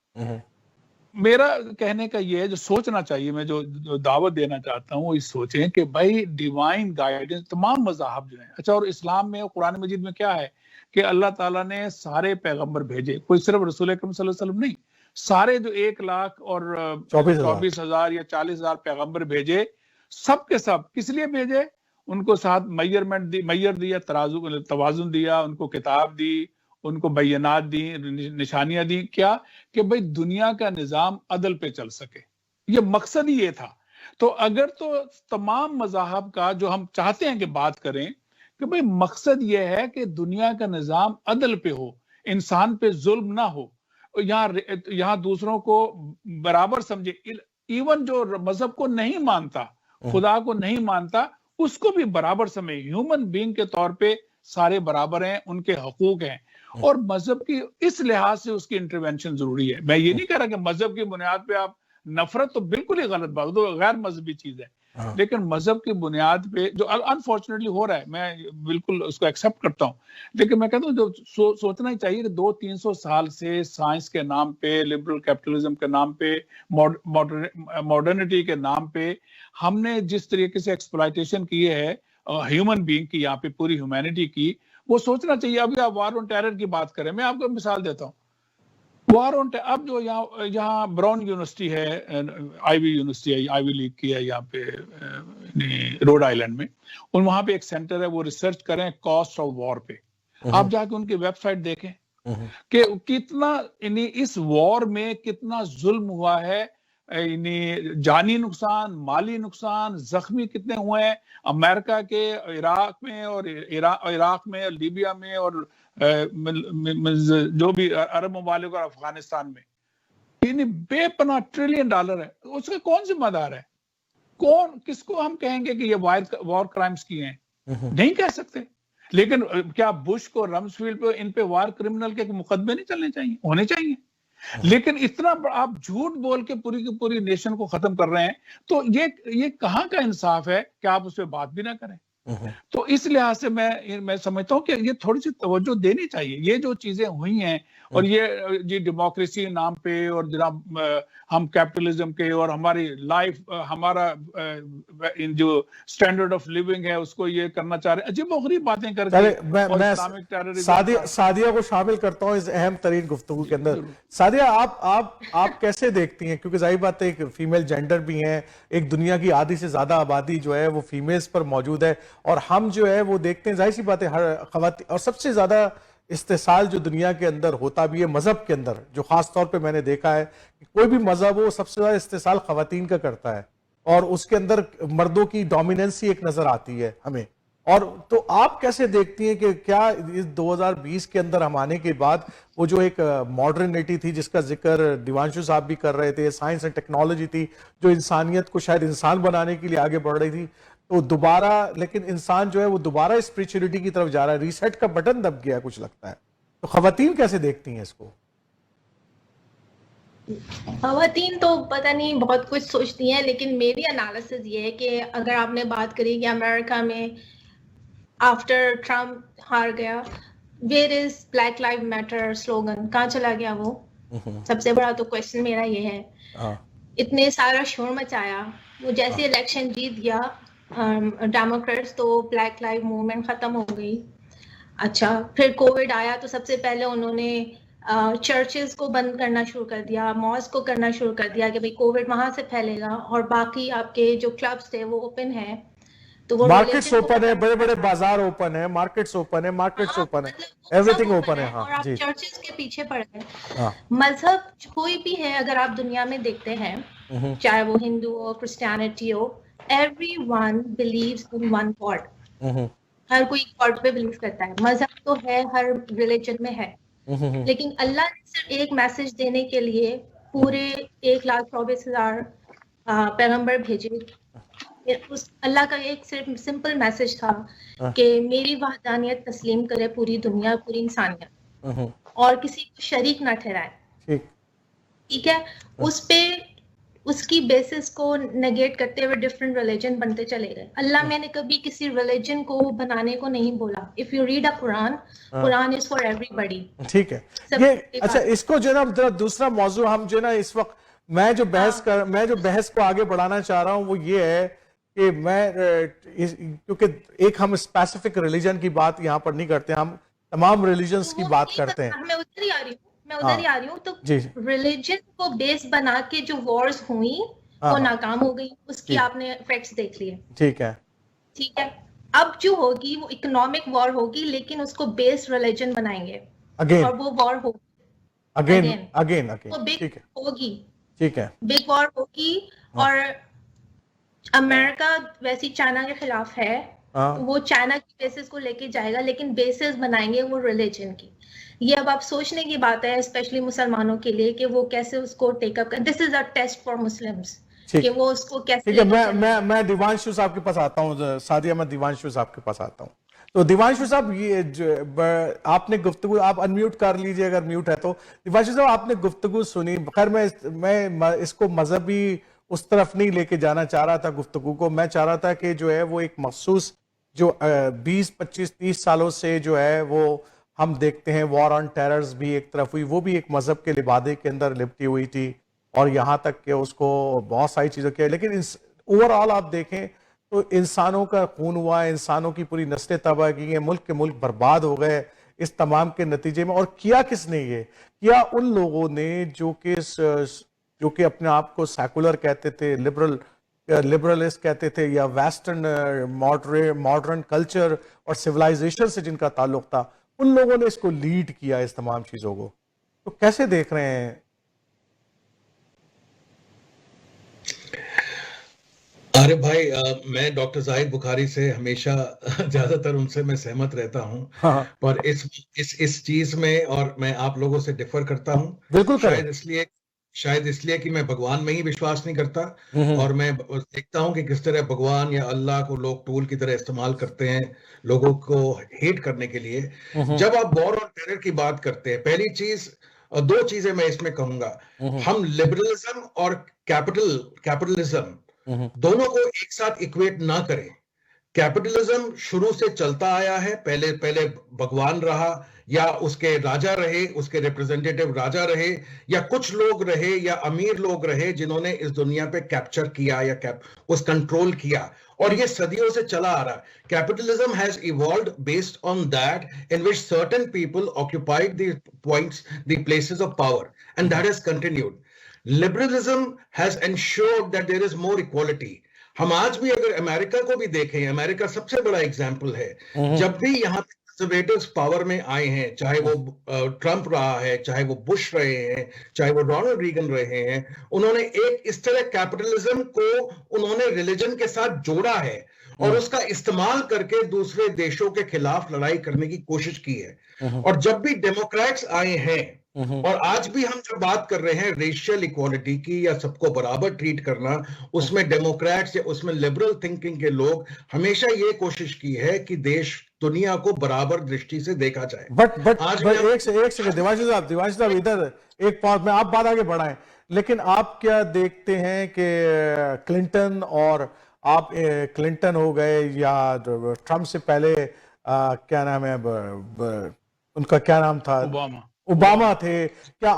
میرا کہنے کا یہ ہے جو سوچنا چاہیے, میں جو دعوت دینا چاہتا ہوں وہ اس سوچیں کہ بھائی ڈیوائن گائیڈنس تمام مذاہب جو ہیں. اچھا, اور اسلام میں قرآن مجید میں کیا ہے کہ اللہ تعالیٰ نے سارے پیغمبر بھیجے, کوئی صرف رسول اکرم صلی اللہ علیہ وسلم نہیں, سارے جو 1,24,000 یا 40,000 پیغمبر بھیجے, سب کے سب کس لیے بھیجے؟ ان کو ساتھ میئر دیا, توازن دیا, ان کو کتاب دی, ان کو بینات دی, نشانیاں دی. کیا کہ بھئی دنیا کا نظام عدل پہ چل سکے, یہ مقصد ہی یہ تھا. تو اگر تو تمام مذاہب کا جو ہم چاہتے ہیں کہ بات کریں کہ بھئی مقصد یہ ہے کہ دنیا کا نظام عدل پہ ہو, انسان پہ ظلم نہ ہو, یہاں دوسروں کو برابر سمجھے, ایون جو مذہب کو نہیں مانتا, خدا کو نہیں مانتا, اس کو بھی برابر سمجھے. ہیومن بینگ کے طور پہ سارے برابر ہیں, ان کے حقوق ہیں, اور مذہب کی اس لحاظ سے اس کی انٹرونشن ضروری ہے. میں یہ نہیں کہہ رہا کہ مذہب کی بنیاد پہ آپ نفرت, تو بالکل ہی غلط بات, تو غیر مذہبی چیز ہے. لیکن مذہب کی بنیاد پہ جو انفارچونیٹلی ہو رہا ہے, میں بالکل اس کو ایکسپٹ کرتا ہوں, لیکن میں کہتا ہوں جو سوچنا ہی چاہیے کہ 200-300 سال سے سائنس کے نام پہ, لبرل کیپٹلزم کے نام پہ, ماڈرنٹی کے نام پہ ہم نے جس طریقے سے ایکسپلائٹیشن کی ہے ہیومن بینگ کی, یہاں پہ پوری ہیومینٹی کی, وہ سوچنا چاہیے. ابھی آپ وار آن ٹیرر کی بات کریں, میں آپ کو مثال دیتا ہوں. وار آن اب جو یہاں براؤن یونیورسٹی ہے, آئی یونیورسٹی ہے, آئی لیگ کی ہے یہاں پہ روڈ آئیلینڈ میں, اور وہاں پہ ایک سینٹر ہے, وہ ریسرچ کریں کاسٹ آف وار پہ. آپ جا کے ان کی ویب سائٹ دیکھیں کہ کتنا اس وار میں کتنا ظلم ہوا ہے, جانی نقصان, مالی نقصان, زخمی کتنے ہوئے ہیں امریکہ کے عراق میں اور عراق میں, لیبیا میں, اور جو بھی عرب ممالک اور افغانستان میں. بے پناہ $1 ٹریلین ہے. اس کا کون ذمہ دار ہے؟ کس کو ہم کہیں گے کہ یہ وار کرائمز کیے ہیں؟ نہیں کہہ سکتے. لیکن کیا بش کو رمسفیلڈ پہ ان پہ وار کرمنل کے مقدمے نہیں چلنے چاہیے؟ ہونے چاہیے. لیکن اتنا آپ جھوٹ بول کے پوری کی پوری نیشن کو ختم کر رہے ہیں, تو یہ کہاں کا انصاف ہے کہ آپ اس پہ بات بھی نہ کریں؟ تو اس لحاظ سے میں سمجھتا ہوں کہ یہ تھوڑی سی توجہ دینی چاہیے. یہ جو چیزیں ہوئی ہیں, اور یہ ڈیموکریسی نام پہ, اور جناب ہم کیپٹلزم کے, اور ہماری لائف, ہمارا جو سٹینڈرڈ آف لیونگ ہے اس کو یہ کرنا چاہ رہے ہیں, عجیب و غریب باتیں کر کے. میں سعدیہ کو شامل کرتا ہوں اس اہم ترین گفتگو کے اندر. سعدیہ, آپ کیسے دیکھتی ہیں, کیونکہ ظاہر بات ہے ایک فیمیل جینڈر بھی ہیں, ایک دنیا کی آدھی سے زیادہ آبادی جو ہے وہ فیمیلز پر موجود ہے, اور ہم جو ہے وہ دیکھتے ہیں, ظاہر سی بات ہے ہر خواتین, اور سب سے زیادہ استحصال جو دنیا کے اندر ہوتا بھی ہے مذہب کے اندر, جو خاص طور پہ میں نے دیکھا ہے کہ کوئی بھی مذہب ہو سب سے زیادہ استحصال خواتین کا کرتا ہے, اور اس کے اندر مردوں کی ڈومیننسی ایک نظر آتی ہے ہمیں. اور تو آپ کیسے دیکھتی ہیں کہ کیا اس 2020 کے اندر ہم آنے کے بعد وہ جو ایک ماڈرنیٹی تھی جس کا ذکر دیوانشو صاحب بھی کر رہے تھے, سائنس اینڈ ٹیکنالوجی تھی جو انسانیت کو شاید انسان بنانے کے لیے آگے بڑھ رہی تھی, تو دوبارہ لیکن انسان جو ہے وہ دوبارہ اسپریچولیٹی کی طرف جا رہا ہے, ریسیٹ کا بٹن دب گیا کچھ لگتا ہے. تو خواتین کیسے دیکھتی ہیں اس کو؟ خواتین تو پتہ نہیں بہت کچھ سوچتی ہیں, لیکن میری انالیسز یہ ہے کہ اگر آپ نے بات کری کہ امریکہ میں آفٹر ٹرمپ ہار گیا, where is black life matter slogan, کہاں چلا گیا وہ؟ سب سے بڑا تو کوشچن میرا یہ ہے. اتنے سارا شور مچایا, وہ جیسے الیکشن جیت گیا ڈیموکریٹس تو بلیک لائف موومنٹ ختم ہو گئی. اچھا, پھر کووڈ آیا تو سب سے پہلے انہوں نے چرچز کو بند کرنا شروع کر دیا, مالز کو کرنا شروع کر دیا کہ بھئی کووڈ وہاں سے پھیلے گا, اور باقی آپ کے جو کلبز تھے وہ اوپن ہیں, تو وہ مارکیٹس اوپن ہے, بڑے بڑے بازار اوپن ہے, مارکیٹس اوپن ہے, ایوری تھنگ اوپن ہے. اور آپ چرچز کے پیچھے پڑ گئے. مذہب کوئی بھی ہے اگر آپ دنیا میں دیکھتے ہیں, چاہے وہ ہندو ہو, کرسچینٹی ہو, everyone believes in one God. ہر کوئی گاڈ پہ بلیو کرتا ہے. مذہب تو ہے, ہر ریلیجن میں ہے, لیکن اللہ نے صرف ایک میسج دینے کے لیے پورے 1,24,000 پیغمبر بھیجے. اس اللہ کا ایک صرف سمپل میسج تھا کہ میری وحدانیت تسلیم کرے پوری دنیا, پوری انسانیت, اور کسی کو شریک نہ ٹھہرائے. ٹھیک ہے, اس پہ اس کی بیسس کو نیگیٹ کرتے ہوئے ڈفرینٹ ریلیجن بنتے چلے گئے. اللہ میں نے کبھی کسی ریلیجن کو بنانے کو نہیں بولا. If you read a Quran, Quran is for everybody. ٹھیک ہے. اچھا, اس کو جو ہے نا دوسرا موضوع ہم جو ہے نا اس وقت میں جو بحث کو آگے بڑھانا چاہ رہا ہوں وہ یہ ہے کہ کیونکہ ایک ہم اسپیسیفک ریلیجن کی بات یہاں پر نہیں کرتے, ہم تمام ریلیجنز کی بات کرتے ہیں. میں ادھر ہی آ رہی ہوں. تو ریلیجن کو بیس بنا کے جو وارز ہوئی وہ ناکام ہو گئی, اس کی آپ نے ایفیکٹس دیکھ لیے. ٹھیک ہے. اب جو ہوگی وہ اکنامک وار ہوگی, لیکن اس کو بیس ریلیجن بنائیں گے, اور وہ وار ہوگی اگین وہ بگ ہوگی. ٹھیک ہے, بگ وار ہوگی. اور امریکہ ویسی چائنا کے خلاف ہے, وہ چائنا کی بیسس کو لے کے جائے گا, لیکن بیسس بنائیں گے وہ ریلیجن کی. یہ اب آپ سوچنے کی بات ہے اسپیشلی مسلمانوں کے لیے کہ وہ کیسے اس کو ٹیک اپ کریں. دس از اے ٹیسٹ فار مسلمس کہ وہ اس کو کیسے. میں دیوانشو صاحب کے پاس آتا ہوں. سعدیہ, میں دیوانشو صاحب کے پاس آتا ہوں. تو دیوانشو صاحب, یہ آپ نے گفتگو, آپ انمیوٹ کر لیجئے اگر میوٹ ہے تو. دیوانشو صاحب, آپ نے گفتگو سنی. خیر میں اس کو مذہبی اس طرف نہیں لے کے جانا چاہ رہا تھا گفتگو کو. میں چاہ رہا تھا کہ جو ہے وہ ایک مخصوص جو 20, 25, 30 سالوں سے جو ہے وہ ہم دیکھتے ہیں وار آن ٹیررز بھی ایک طرف ہوئی, وہ بھی ایک مذہب کے لبادے کے اندر لپٹی ہوئی تھی, اور یہاں تک کہ اس کو بہت ساری چیزوں کے, لیکن اوورآل آپ دیکھیں تو انسانوں کا خون ہوا, انسانوں کی پوری نسلیں تباہ کی ہیں, ملک کے ملک برباد ہو گئے. اس تمام کے نتیجے میں. اور کیا کس نے یہ کیا؟ ان لوگوں نے جو کہ اپنے آپ کو سیکولر کہتے تھے, لبرلسٹ کہتے تھے, یا ویسٹرن ماڈرن کلچر اور سویلائزیشن سے جن کا تعلق تھا, ان لوگوں نے اس کو لیڈ کیا اس تمام چیزوں کو. تو کیسے دیکھ رہے ہیں؟ عارف بھائی, میں ڈاکٹر زاہد بخاری سے ہمیشہ زیادہ تر ان سے میں سہمت رہتا ہوں, پر اس چیز میں اور میں آپ لوگوں سے ڈفر کرتا ہوں. بالکل شاید اس لیے کہ میں بھگوان میں ہی وشواس نہیں کرتا, اور میں دیکھتا ہوں کہ کس طرح بھگوان یا اللہ کو لوگ ٹول کی طرح استعمال کرتے ہیں لوگوں کو ہیٹ کرنے کے لیے. جب آپ وار اور ٹیرر کی بات کرتے ہیں, پہلی چیز, دو چیزیں میں اس میں کہوں گا, ہم لبرلزم اور کیپٹلزم دونوں کو ایک ساتھ ایکویٹ نہ کریں. کیپٹلزم شروع سے چلتا آیا ہے, پہلے بھگوان رہا, یا اس کے راجہ رہے, اس کے ریپرزنٹیٹیو راجہ رہے, یا کچھ لوگ رہے, یا امیر لوگ رہے جنہوں نے اس دنیا پہ کیپچر کیا یا اس کنٹرول کیا, اور یہ صدیوں سے چلا آ رہا ہے. Capitalism has evolved based on that, in which certain people occupied the places of power, and that has continued. Liberalism has ensured that there is more equality. ہم آج بھی اگر امریکہ کو بھی دیکھیں, امریکہ سب سے بڑا ایگزامپل ہے. جب بھی یہاں پہ کنزرویٹوز پاور میں آئے ہیں, چاہے وہ ٹرمپ رہا ہے, چاہے وہ بش رہے ہیں, چاہے وہ رونلڈ ریگن رہے ہیں, انہوں نے ایک اس طرح کیپٹلزم کو انہوں نے ریلیجن کے ساتھ جوڑا ہے, اور اس کا استعمال کر کے دوسرے دیشوں کے خلاف لڑائی کرنے کی کوشش کی ہے. اور جب بھی ڈیموکریٹس آئے ہیں, اور آج بھی ہم جو بات کر رہے ہیں ریشل ایکوالٹی کی یا سب کو برابر ٹریٹ کرنا, اس میں ڈیموکریٹس یا اس میں لبرل تھنکنگ کے لوگ ہمیشہ یہ کوشش کی ہے کہ دنیا کو برابر درشٹی سے دیکھا جائے. بٹ ایک سیکنڈ دیوانشی صاحب ادھر ایک پاس میں آپ بات آگے بڑھائیں, لیکن آپ کیا دیکھتے ہیں کہ کلنٹن, اور آپ کلنٹن ہو گئے یا ٹرمپ سے پہلے کیا نام ہے ان کا, کیا نام تھا, اوباما تھے, کیا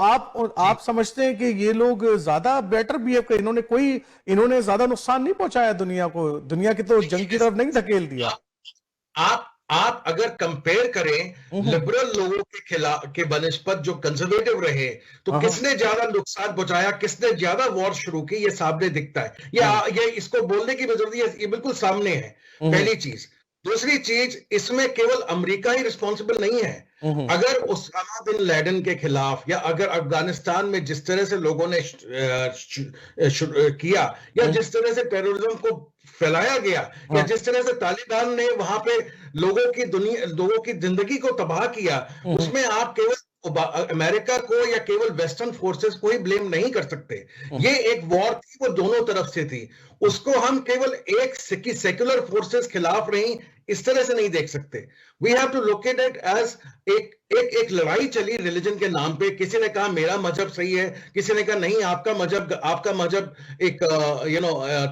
آپ سمجھتے ہیں کہ یہ لوگ زیادہ بیٹر بیہیو کرے؟ انہوں نے زیادہ نقصان نہیں پہنچایا دنیا کو, دنیا کی تو جنگ کی طرف نہیں دھکیل دیا. آپ اگر کمپیئر کریں لبرل لوگوں کے خلاف کے بنسبت جو کنزرویٹو رہے, تو کس نے زیادہ نقصان پہنچایا, کس نے زیادہ وار شروع کی, یہ سامنے دکھتا ہے. یہ اس کو بولنے کی ضرورت ہے, یہ بالکل سامنے ہے, پہلی چیز. دوسری چیز, اس میں کیول امریکہ ہی رسپانسبل نہیں ہے. اگر اسامہ بن لیڈن کے خلاف, یا اگر افغانستان میں جس طرح سے لوگوں نے کیا, یا جس طرح سے ٹیررزم کو پھیلایا گیا, یا جس طرح سے طالبان نے وہاں پہ لوگوں کی زندگی کو تباہ کیا, اس میں آپ کیول امریکہ کو یا کیول ویسٹرن فورسز کو ہی بلیم نہیں کر سکتے. یہ ایک وار تھی, وہ دونوں طرف سے تھی. اس کو ہم کیول ایک سیکولر فورسز خلاف رہیں اس طرح سے نہیں دیکھ سکتے. We have to look at it as ایک لڑائی چلی ریلیجن کے نام پہ. کسی نے کہا میرا مذہب صحیح ہے, کسی نے کہا نہیں آپ کا مذہب ایک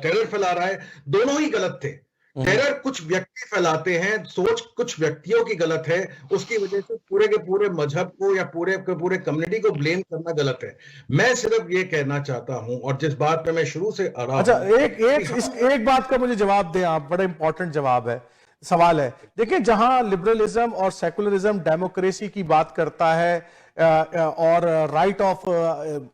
ٹیرر پھیلا رہا ہے. دونوں ہی غلط تھے. ٹیرر کچھ ویکتی پھیلاتے ہیں, سوچ کچھ ویکتیوں کی غلط ہے, اس کی وجہ سے پورے کے پورے مذہب کو یا پورے کمیونٹی کو بلیم کرنا غلط ہے. میں صرف یہ کہنا چاہتا ہوں, اور جس بات پہ میں شروع سے آ رہا ہوں, ایک بات کا مجھے جواب دیں آپ, بڑا امپورٹنٹ جواب ہے, سوال ہے. دیکھیں, جہاں لبرلزم اور سیکولرزم ڈیموکریسی کی بات کرتا ہے اور رائٹ آف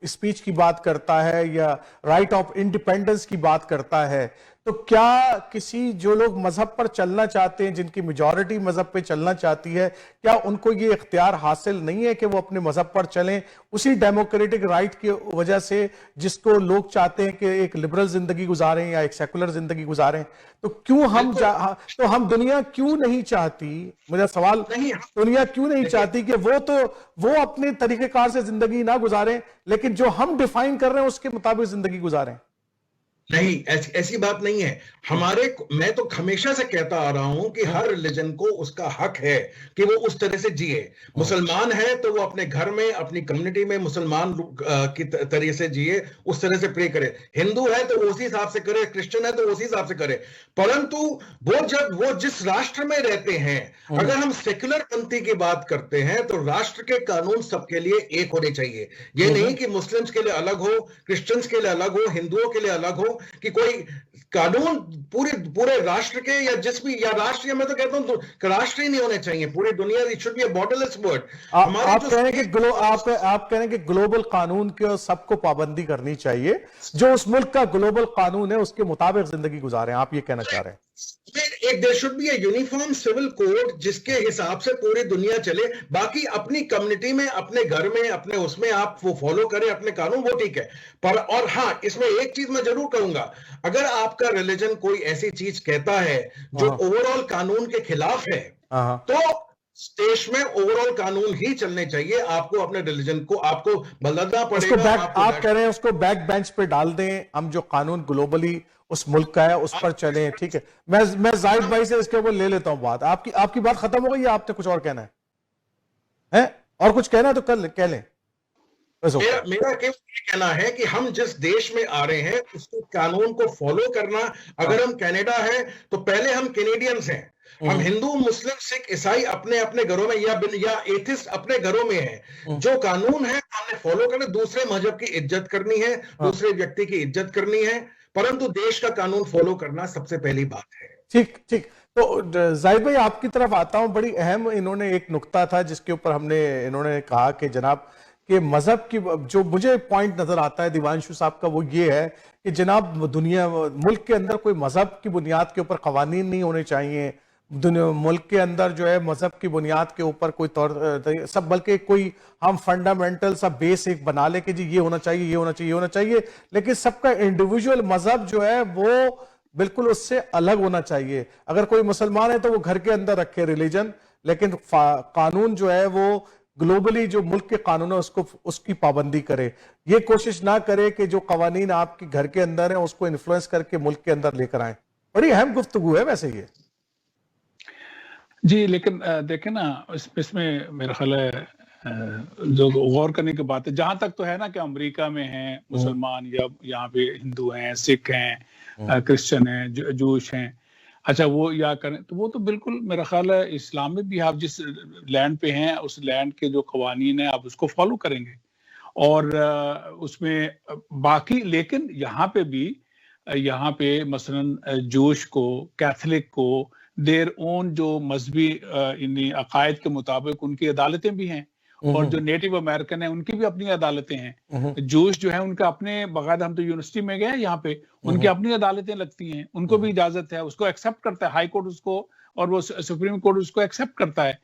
اسپیچ کی بات کرتا ہے, یا رائٹ آف انڈیپینڈنس کی بات کرتا ہے, تو کیا کسی جو لوگ مذہب پر چلنا چاہتے ہیں, جن کی میجورٹی مذہب پہ چلنا چاہتی ہے, کیا ان کو یہ اختیار حاصل نہیں ہے کہ وہ اپنے مذہب پر چلیں اسی ڈیموکریٹک رائٹ کی وجہ سے جس کو لوگ چاہتے ہیں کہ ایک لبرل زندگی گزاریں یا ایک سیکولر زندگی گزاریں؟ تو کیوں ہم دنیا کیوں نہیں چاہتی, میرا سوال, دنیا کیوں نہیں چاہتی کہ وہ اپنے طریقہ کار سے زندگی نہ گزاریں, لیکن جو ہم ڈیفائن کر رہے ہیں اس کے مطابق زندگی گزاریں؟ نہیں, ایسی بات نہیں ہے. میں تو ہمیشہ سے کہتا آ رہا ہوں کہ ہر ریلیجن کو اس کا حق ہے کہ وہ اس طرح سے جیے. مسلمان ہے تو وہ اپنے گھر میں, اپنی کمیونٹی میں مسلمان کی طریقے سے جیے, اس طرح سے پرے کرے. ہندو ہے تو وہ اسی حساب سے کرے, کرسچن ہے تو اسی حساب سے کرے. پرنتو وہ جس راشٹر میں رہتے ہیں, اگر ہم سیکولر پنتھی کی بات کرتے ہیں تو راشٹر کے قانون سب کے لیے ایک ہونے چاہیے. یہ نہیں کہ مسلمز کے لیے الگ ہو, کرسچنز کے لیے الگ ہو, ہندوؤں کے لیے الگ ہو. کہ کوئی قانون پورے راشٹر کے یا جس بھی یا راشٹر میں تو کہتا ہوں تو راشٹر ہی نہیں ہونے چاہیے پوری دنیا. It should be a borderless world. آپ کہہ رہے ہیں کہ گلوبل قانون کے سب کو پابندی کرنی چاہیے, جو اس ملک کا گلوبل قانون ہے اس کے مطابق زندگی گزاریں, آپ یہ کہنا چاہ رہے ہیں؟ ایک there should be a uniform civil code جس کے حساب سے پوری دنیا چلے. باقی اپنی کمیونٹی میں, اپنے گھر میں, اپنے اس میں آپ وہ فالو کریں اپنے قانون, وہ ٹھیک ہے. پر اور ہاں اس میں ایک چیز میں ضرور کہوں گا, اگر آپ کا ریلیجن کوئی ایسی چیز کہتا ہے جو اوور آل قانون کے خلاف ہے تو دیش میں اوور آل قانون ہی چلنے چاہیے. آپ کو اپنے ریلیجن کو آپ کو بدلنا پڑے گا. آپ کہہ رہے ہیں اس کو بیک بینچ پہ ڈال دیں, ہم جو قانون گلوبلی اس ملک کا ہے اس پر چلیں, ٹھیک ہے. میں زاہد بھائی سے اس کے اوپر لے لیتا ہوں بات. آپ کی بات ختم ہو گئی یا آپ نے کچھ اور کہنا ہے؟ اور کچھ کہنا ہے تو کہہ لیں. میرا یہ کہنا ہے کہ ہم جس دیش میں آ رہے ہیں اس کے قانون کو فالو کرنا. اگر ہم کینیڈا ہے تو پہلے ہم کینیڈینز ہیں. ہم ہندو, مسلم, سکھ, عیسائی اپنے اپنے گھروں میں یا ایتھسٹ اپنے گھروں میں ہیں. جو قانون ہے ہم نے فالو کرنا. دوسرے مذہب کی عزت کرنی ہے, دوسرے ویکتی کی عزت کرنی ہے, پرنتو دیش کا قانون فالو کرنا سب سے پہلی بات ہے. ٹھیک. تو زاہد بھائی آپ کی طرف آتا ہوں. بڑی اہم انہوں نے ایک نقطہ تھا جس کے اوپر انہوں نے کہا کہ جناب کہ مذہب کی, جو مجھے پوائنٹ نظر آتا ہے دیوانشو صاحب کا, وہ یہ ہے کہ جناب ملک کے اندر کوئی مذہب کی بنیاد کے اوپر قوانین نہیں ہونے چاہیے. ملک کے اندر جو ہے مذہب کی بنیاد کے اوپر کوئی سب, بلکہ کوئی ہم فنڈامنٹل سا بیس ایک بنا لے کہ جی یہ ہونا چاہیے, یہ ہونا چاہیے, یہ ہونا چاہیے, لیکن سب کا انڈیویجول مذہب جو ہے وہ بالکل اس سے الگ ہونا چاہیے. اگر کوئی مسلمان ہے تو وہ گھر کے اندر رکھے ریلیجن, لیکن قانون جو ہے وہ گلوبلی جو ملک کے قانون ہے اس کی پابندی کرے. یہ کوشش نہ کرے کہ جو قوانین آپ کے گھر کے اندر ہیں اس کو انفلوئنس کر کے ملک کے اندر لے کر آئیں. بڑی اہم گفتگو ہے ویسے یہ. جی, لیکن دیکھیں نا اس میں میرا خیال ہے جو غور کرنے کی بات ہے, جہاں تک تو ہے نا کہ امریکہ میں ہیں مسلمان یا یہاں پہ ہندو ہیں, سکھ ہیں, کرسچن ہیں, جوش ہیں, اچھا وہ یا کریں تو وہ تو بالکل میرا خیال ہے اسلام میں بھی آپ جس لینڈ پہ ہیں اس لینڈ کے جو قوانین ہیں آپ اس کو فالو کریں گے اور اس میں باقی. لیکن یہاں پہ مثلاً جوش کو, کیتھولک کو دیر اون جو مذہبی عقائد کے مطابق ان کی عدالتیں بھی ہیں, اور جو نیٹو امریکن ہیں ان کی بھی اپنی عدالتیں ہیں. جوش جو ہیں ان کا اپنے, باقاعدہ ہم تو یونیورسٹی میں گئے یہاں پہ, ان کی اپنی عدالتیں لگتی ہیں, ان کو بھی اجازت ہے, اس کو ایکسپٹ کرتا ہے ہائی کورٹ اس کو, اور وہ سپریم کورٹ اس کو ایکسپٹ کرتا ہے.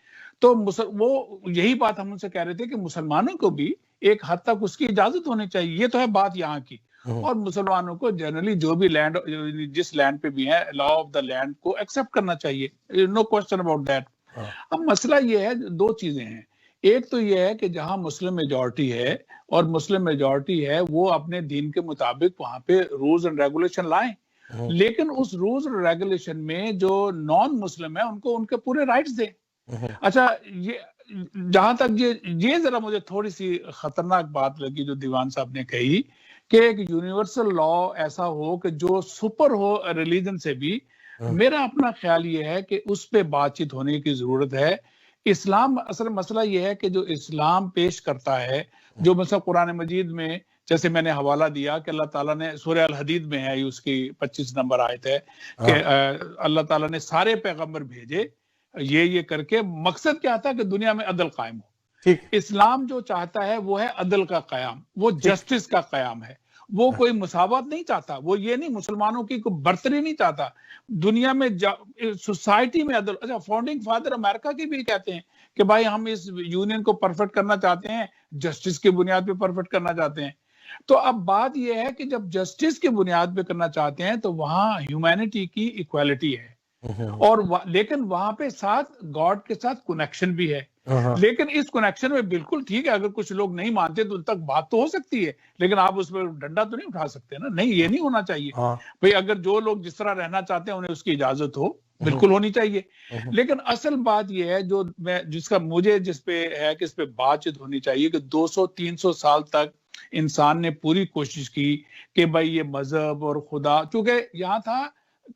تو وہ یہی بات ہم ان سے کہہ رہے تھے کہ مسلمانوں کو بھی ایک حد تک اس کی اجازت ہونی چاہیے. یہ تو ہے بات یہاں کی, اور مسلمانوں کو جنرلی جو بھی لینڈ, جس لینڈ پہ بھی ہے, لا آف دا لینڈ کو ایکسپٹ کرنا چاہیے. نو کوسچن اباؤٹ دیٹ. اب مسئلہ یہ ہے, دو چیزیں ہیں. ایک تو یہ ہے کہ جہاں مسلم میجورٹی ہے اور مسلم میجورٹی ہے وہ اپنے دین کے مطابق وہاں پہ رولز اینڈ ریگولیشن لائیں, لیکن اس رولز اینڈ ریگولیشن میں جو نان مسلم ہیں ان کو ان کے پورے رائٹس دیں. اچھا, یہ جہاں تک یہ ذرا مجھے تھوڑی سی خطرناک بات لگی جو دیوان صاحب نے کہی کہ ایک یونیورسل لا ایسا ہو کہ جو سپر ہو ریلیجن سے بھی. میرا اپنا خیال یہ ہے کہ اس پہ بات چیت ہونے کی ضرورت ہے. اسلام, اصل مسئلہ یہ ہے کہ جو اسلام پیش کرتا ہے, جو مثلا قرآن مجید میں جیسے میں نے حوالہ دیا کہ اللہ تعالیٰ نے سورہ الحدید میں ہے, اس کی 25 نمبر آیت ہے کہ اللہ تعالیٰ نے سارے پیغمبر بھیجے یہ کر کے, مقصد کیا تھا کہ دنیا میں عدل قائم ہو. اسلام جو چاہتا ہے وہ ہے عدل کا قیام, وہ جسٹس کا قیام ہے. وہ کوئی مساوات نہیں چاہتا, وہ یہ نہیں مسلمانوں کی کوئی برتری نہیں چاہتا دنیا میں, سوسائٹی میں عدل. اچھا, فاؤنڈنگ فادر امریکہ کے بھی کہتے ہیں کہ بھائی ہم اس یونین کو پرفیکٹ کرنا چاہتے ہیں, جسٹس کی بنیاد پہ پرفیکٹ کرنا چاہتے ہیں. تو اب بات یہ ہے کہ جب جسٹس کی بنیاد پہ کرنا چاہتے ہیں تو وہاں ہیومینٹی کی ایکوالٹی ہے, اور لیکن وہاں پہ ساتھ گاڈ کے ساتھ کنیکشن بھی ہے. لیکن اس کنیکشن میں بالکل ٹھیک ہے, اگر کچھ لوگ نہیں مانتے تو ان تک بات تو ہو سکتی ہے, لیکن آپ اس پہ ڈنڈا تو نہیں اٹھا سکتے نا. نہیں, یہ نہیں ہونا چاہیے بھئی. اگر جو لوگ جس طرح رہنا چاہتے ہیں انہیں اس کی اجازت ہو, بالکل ہونی چاہیے. لیکن اصل بات یہ ہے جو جس پہ ہے کہ اس پہ بات چیت ہونی چاہیے کہ 200-300 سال تک انسان نے پوری کوشش کی کہ بھائی یہ مذہب اور خدا, چونکہ یہاں تھا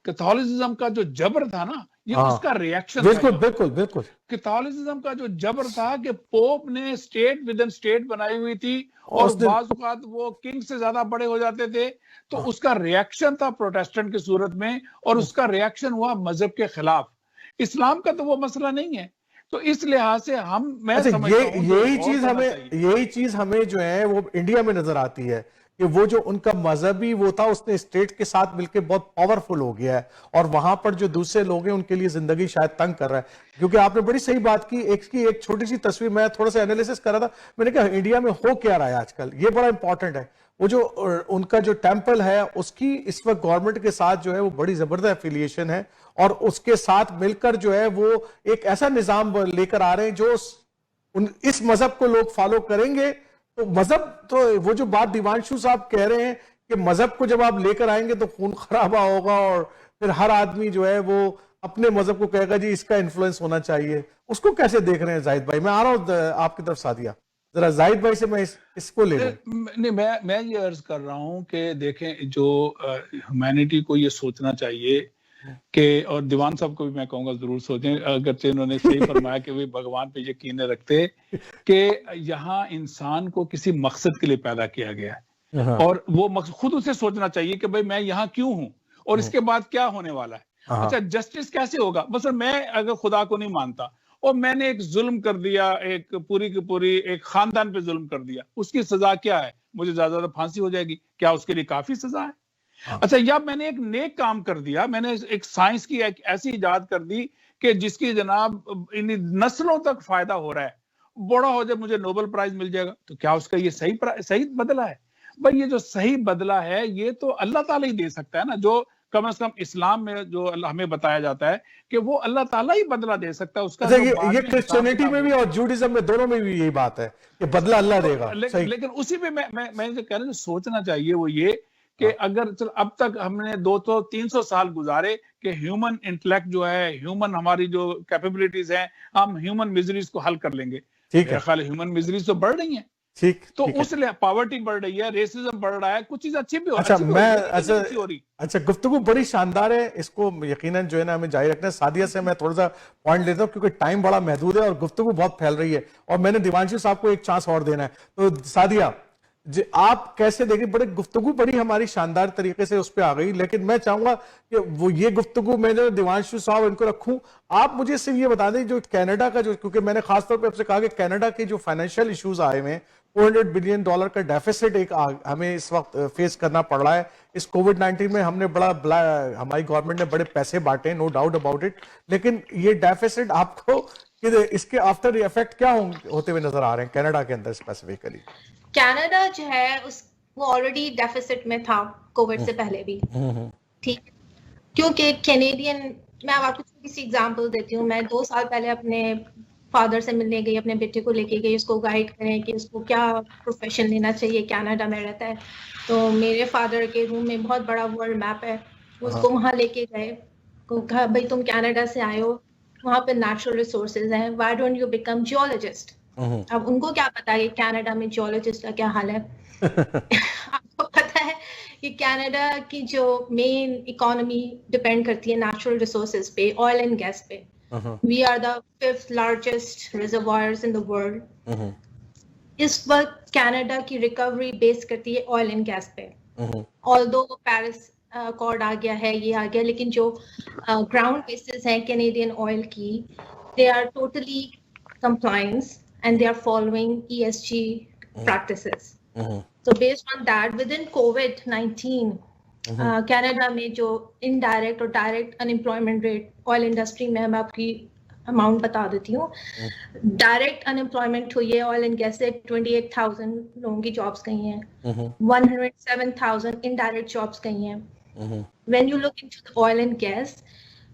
کیتھولسزم کا جو جبر تھا نا, یہ اس کا ریئیکشن بالکل بالکل بالکل. کیتھولسزم کا جو جبر تھا کہ پوپ نے اسٹیٹ ود ان اسٹیٹ بنائی ہوئی تھی اور بعض اوقات وہ کنگ سے زیادہ بڑے ہو جاتے تھے, تو اس کا ریئیکشن تھا پروٹیسٹنٹ کی صورت میں, اور اس کا ریئیکشن ہوا مذہب کے خلاف. اسلام کا تو وہ مسئلہ نہیں ہے. تو اس لحاظ سے میں سمجھتا ہوں یہی چیز ہمیں جو ہے وہ انڈیا میں نظر آتی ہے کہ وہ جو ان کا مذہبی وہ تھا اس نے اسٹیٹ کے ساتھ مل کے بہت پاورفل ہو گیا ہے, اور وہاں پر جو دوسرے لوگ ہیں ان کے لیے زندگی شاید تنگ کر رہا ہے. کیونکہ آپ نے بڑی صحیح بات کی, ایک چھوٹی سی تصویر میں تھوڑا سا انالیسس کر رہا تھا, میں نے کہا انڈیا میں ہو کیا رہا ہے آج کل, یہ بڑا امپورٹنٹ ہے. وہ جو ان کا جو ٹیمپل ہے اس کی اس وقت گورنمنٹ کے ساتھ جو ہے وہ بڑی زبردست ایفیلیشن ہے, اور اس کے ساتھ مل کر جو ہے وہ ایک ایسا نظام لے کر آ رہے ہیں جو اس مذہب کو لوگ فالو کریں گے. تو مذہب تو وہ جو بات دیوانشو صاحب کہہ رہے ہیں کہ مذہب کو جب آپ لے کر آئیں گے تو خون خرابہ ہوگا, اور پھر ہر آدمی جو ہے وہ اپنے مذہب کو کہے گا جی اس کا انفلوئنس ہونا چاہیے. اس کو کیسے دیکھ رہے ہیں زاہد بھائی؟ میں آ رہا ہوں آپ کی طرف سعدیہ, ذرا زاہد بھائی سے میں اس کو لے لوں. نہیں, میں یہ عرض کر رہا ہوں کہ دیکھیں جو ہیومینٹی کو یہ سوچنا چاہیے کہ, اور دیوان صاحب کو بھی میں کہوں گا ضرور سوچیں, اگرچہ انہوں نے صحیح فرمایا کہ وہ بھگوان پہ یقین رکھتے, کہ یہاں انسان کو کسی مقصد کے لیے پیدا کیا گیا ہے, اور وہ مقصد خود اسے سوچنا چاہیے کہ بھئی میں یہاں کیوں ہوں اور اس کے بعد کیا ہونے والا ہے. اچھا جسٹس کیسے ہوگا؟ مثلا میں اگر خدا کو نہیں مانتا اور میں نے ایک ظلم کر دیا, ایک پوری کی پوری ایک خاندان پہ ظلم کر دیا, اس کی سزا کیا ہے؟ مجھے زیادہ زیادہ پھانسی ہو جائے گی. کیا اس کے لیے کافی سزا ہے؟ اچھا, یا میں نے ایک نیک کام کر دیا, میں نے ایک سائنس کی ایک ایسی ایجاد کر دی کہ جس کی جناب نسلوں تک فائدہ ہو رہا ہے, بڑا ہو جب مجھے نوبل پرائز مل جائے گا, تو کیا اس کا یہ صحیح بدلہ ہے؟ بھائی یہ جو صحیح بدلہ ہے یہ تو اللہ تعالیٰ ہی دے سکتا ہے نا, جو کم از کم اسلام میں جو ہمیں بتایا جاتا ہے کہ وہ اللہ تعالیٰ ہی بدلہ دے سکتا ہے اس کا. یہ کرسچینٹی میں بھی اور جوڈیزم میں دونوں میں بھی یہی بات ہے کہ بدلہ اللہ دے گا. لیکن اسی پہ میں جو کہہ رہا ہوں سوچنا چاہیے وہ یہ کہ اگر اب تک ہم نے 200-300 سال گزارے کہ ہیومن انٹلیکٹ جو ہے, ہیومن ہماری جو کیپیبلٹیز ہیں, ہم ہیومن میزریز کو حل کر لیں گے. میرا خیال ہے ہیومن میزریز تو بڑھ رہی ہیں, تو اس لیے پاورٹی بڑھ رہی ہے, ریسزم بڑھ رہا ہے, کچھ چیز اچھی بھی ہو رہی. اچھا گفتگو بڑی شاندار ہے, اس کو یقیناً جو ہے نا ہمیں جاری رکھنا ہے. سعدیہ سے میں تھوڑا سا پوائنٹ لیتا ہوں کیونکہ ٹائم بڑا محدود ہے اور گفتگو بہت پھیل رہی ہے, اور میں نے دیوانشو صاحب کو ایک چانس اور دینا ہے. تو سعدیہ آپ کیسے دیکھیں؟ بڑے گفتگو بڑی ہماری شاندار طریقے سے اس پہ آ گئی, لیکن میں چاہوں گا کہ وہ یہ گفتگو میں جو دیوانشو صاحب ان کو رکھوں, آپ مجھے صرف یہ بتا دیں جو کینیڈا کا جو, کیونکہ میں نے خاص طور پہ آپ سے کہا کہ کینیڈا کے جو فائنینشیل ایشوز آئے ہیں, $400 بلین کا ڈیفیسٹ ایک ہمیں اس وقت فیس کرنا پڑ رہا ہے. اس کووڈ-19 میں ہم نے ہماری گورنمنٹ نے بڑے پیسے بانٹے, نو ڈاؤٹ اباؤٹ اٹ, لیکن یہ ڈیفیسٹ آپ کو اس کے آفٹر ایفیکٹ کیا ہوتے ہوئے نظر آ رہے ہیں کینیڈا کے اندر اسپیسیفکلی؟ کینیڈا جو ہے وہ آلریڈی ڈیفیسٹ میں تھا کووڈ سے پہلے بھی, ٹھیک, کیونکہ کینیڈین, میں آپ کو چھوٹی سی ایگزامپل دیتی ہوں. میں 2 سال پہلے اپنے فادر سے ملنے گئی, اپنے بیٹے کو لے کے گئی, اس کو گائیڈ کریں کہ اس کو کیا پروفیشن لینا چاہیے, کینیڈا میں رہتا ہے. تو میرے فادر کے روم میں بہت بڑا ورلڈ میپ ہے, اس کو وہاں لے کے گئے, کہا بھائی تم کینیڈا سے آئے ہو, وہاں پہ نیچرل ریسورسز ہیں, why don't you become geologist. اب ان کو کیا پتا ہے کینیڈا میں جیولوجسٹ کا کیا حال ہے. آپ کو پتا ہے کہ کینیڈا کی جو مین اکانومی ڈپینڈ کرتی ہے نیچرل ریسورسز پہ, آئل اینڈ گیس پہ. We are the 5th largest reservoirs in the world. اس وقت کینیڈا کی ریکوری بیس کرتی ہے آئل اینڈ گیس پہ. although پیرس اکارڈ آ گیا ہے, یہ آ گیا, لیکن جو گراؤنڈ بیسز ہیں کینیڈین آئل کی, they are totally compliance and they are following ESG practices. So based on that, within COVID-19, Canada میں جو انڈائریکٹ اور direct unemployment rate oil industry میں, میں آپ کی اماؤنٹ بتا دیتی ہوں. ڈائریکٹ انمپلائمنٹ ہوئی ہے آئل اینڈ گیس سے 28,000 لوگوں کی جابس گئی ہیں, 107,000 انڈائریکٹ جابس گئی ہیں. When you look into oil and gas,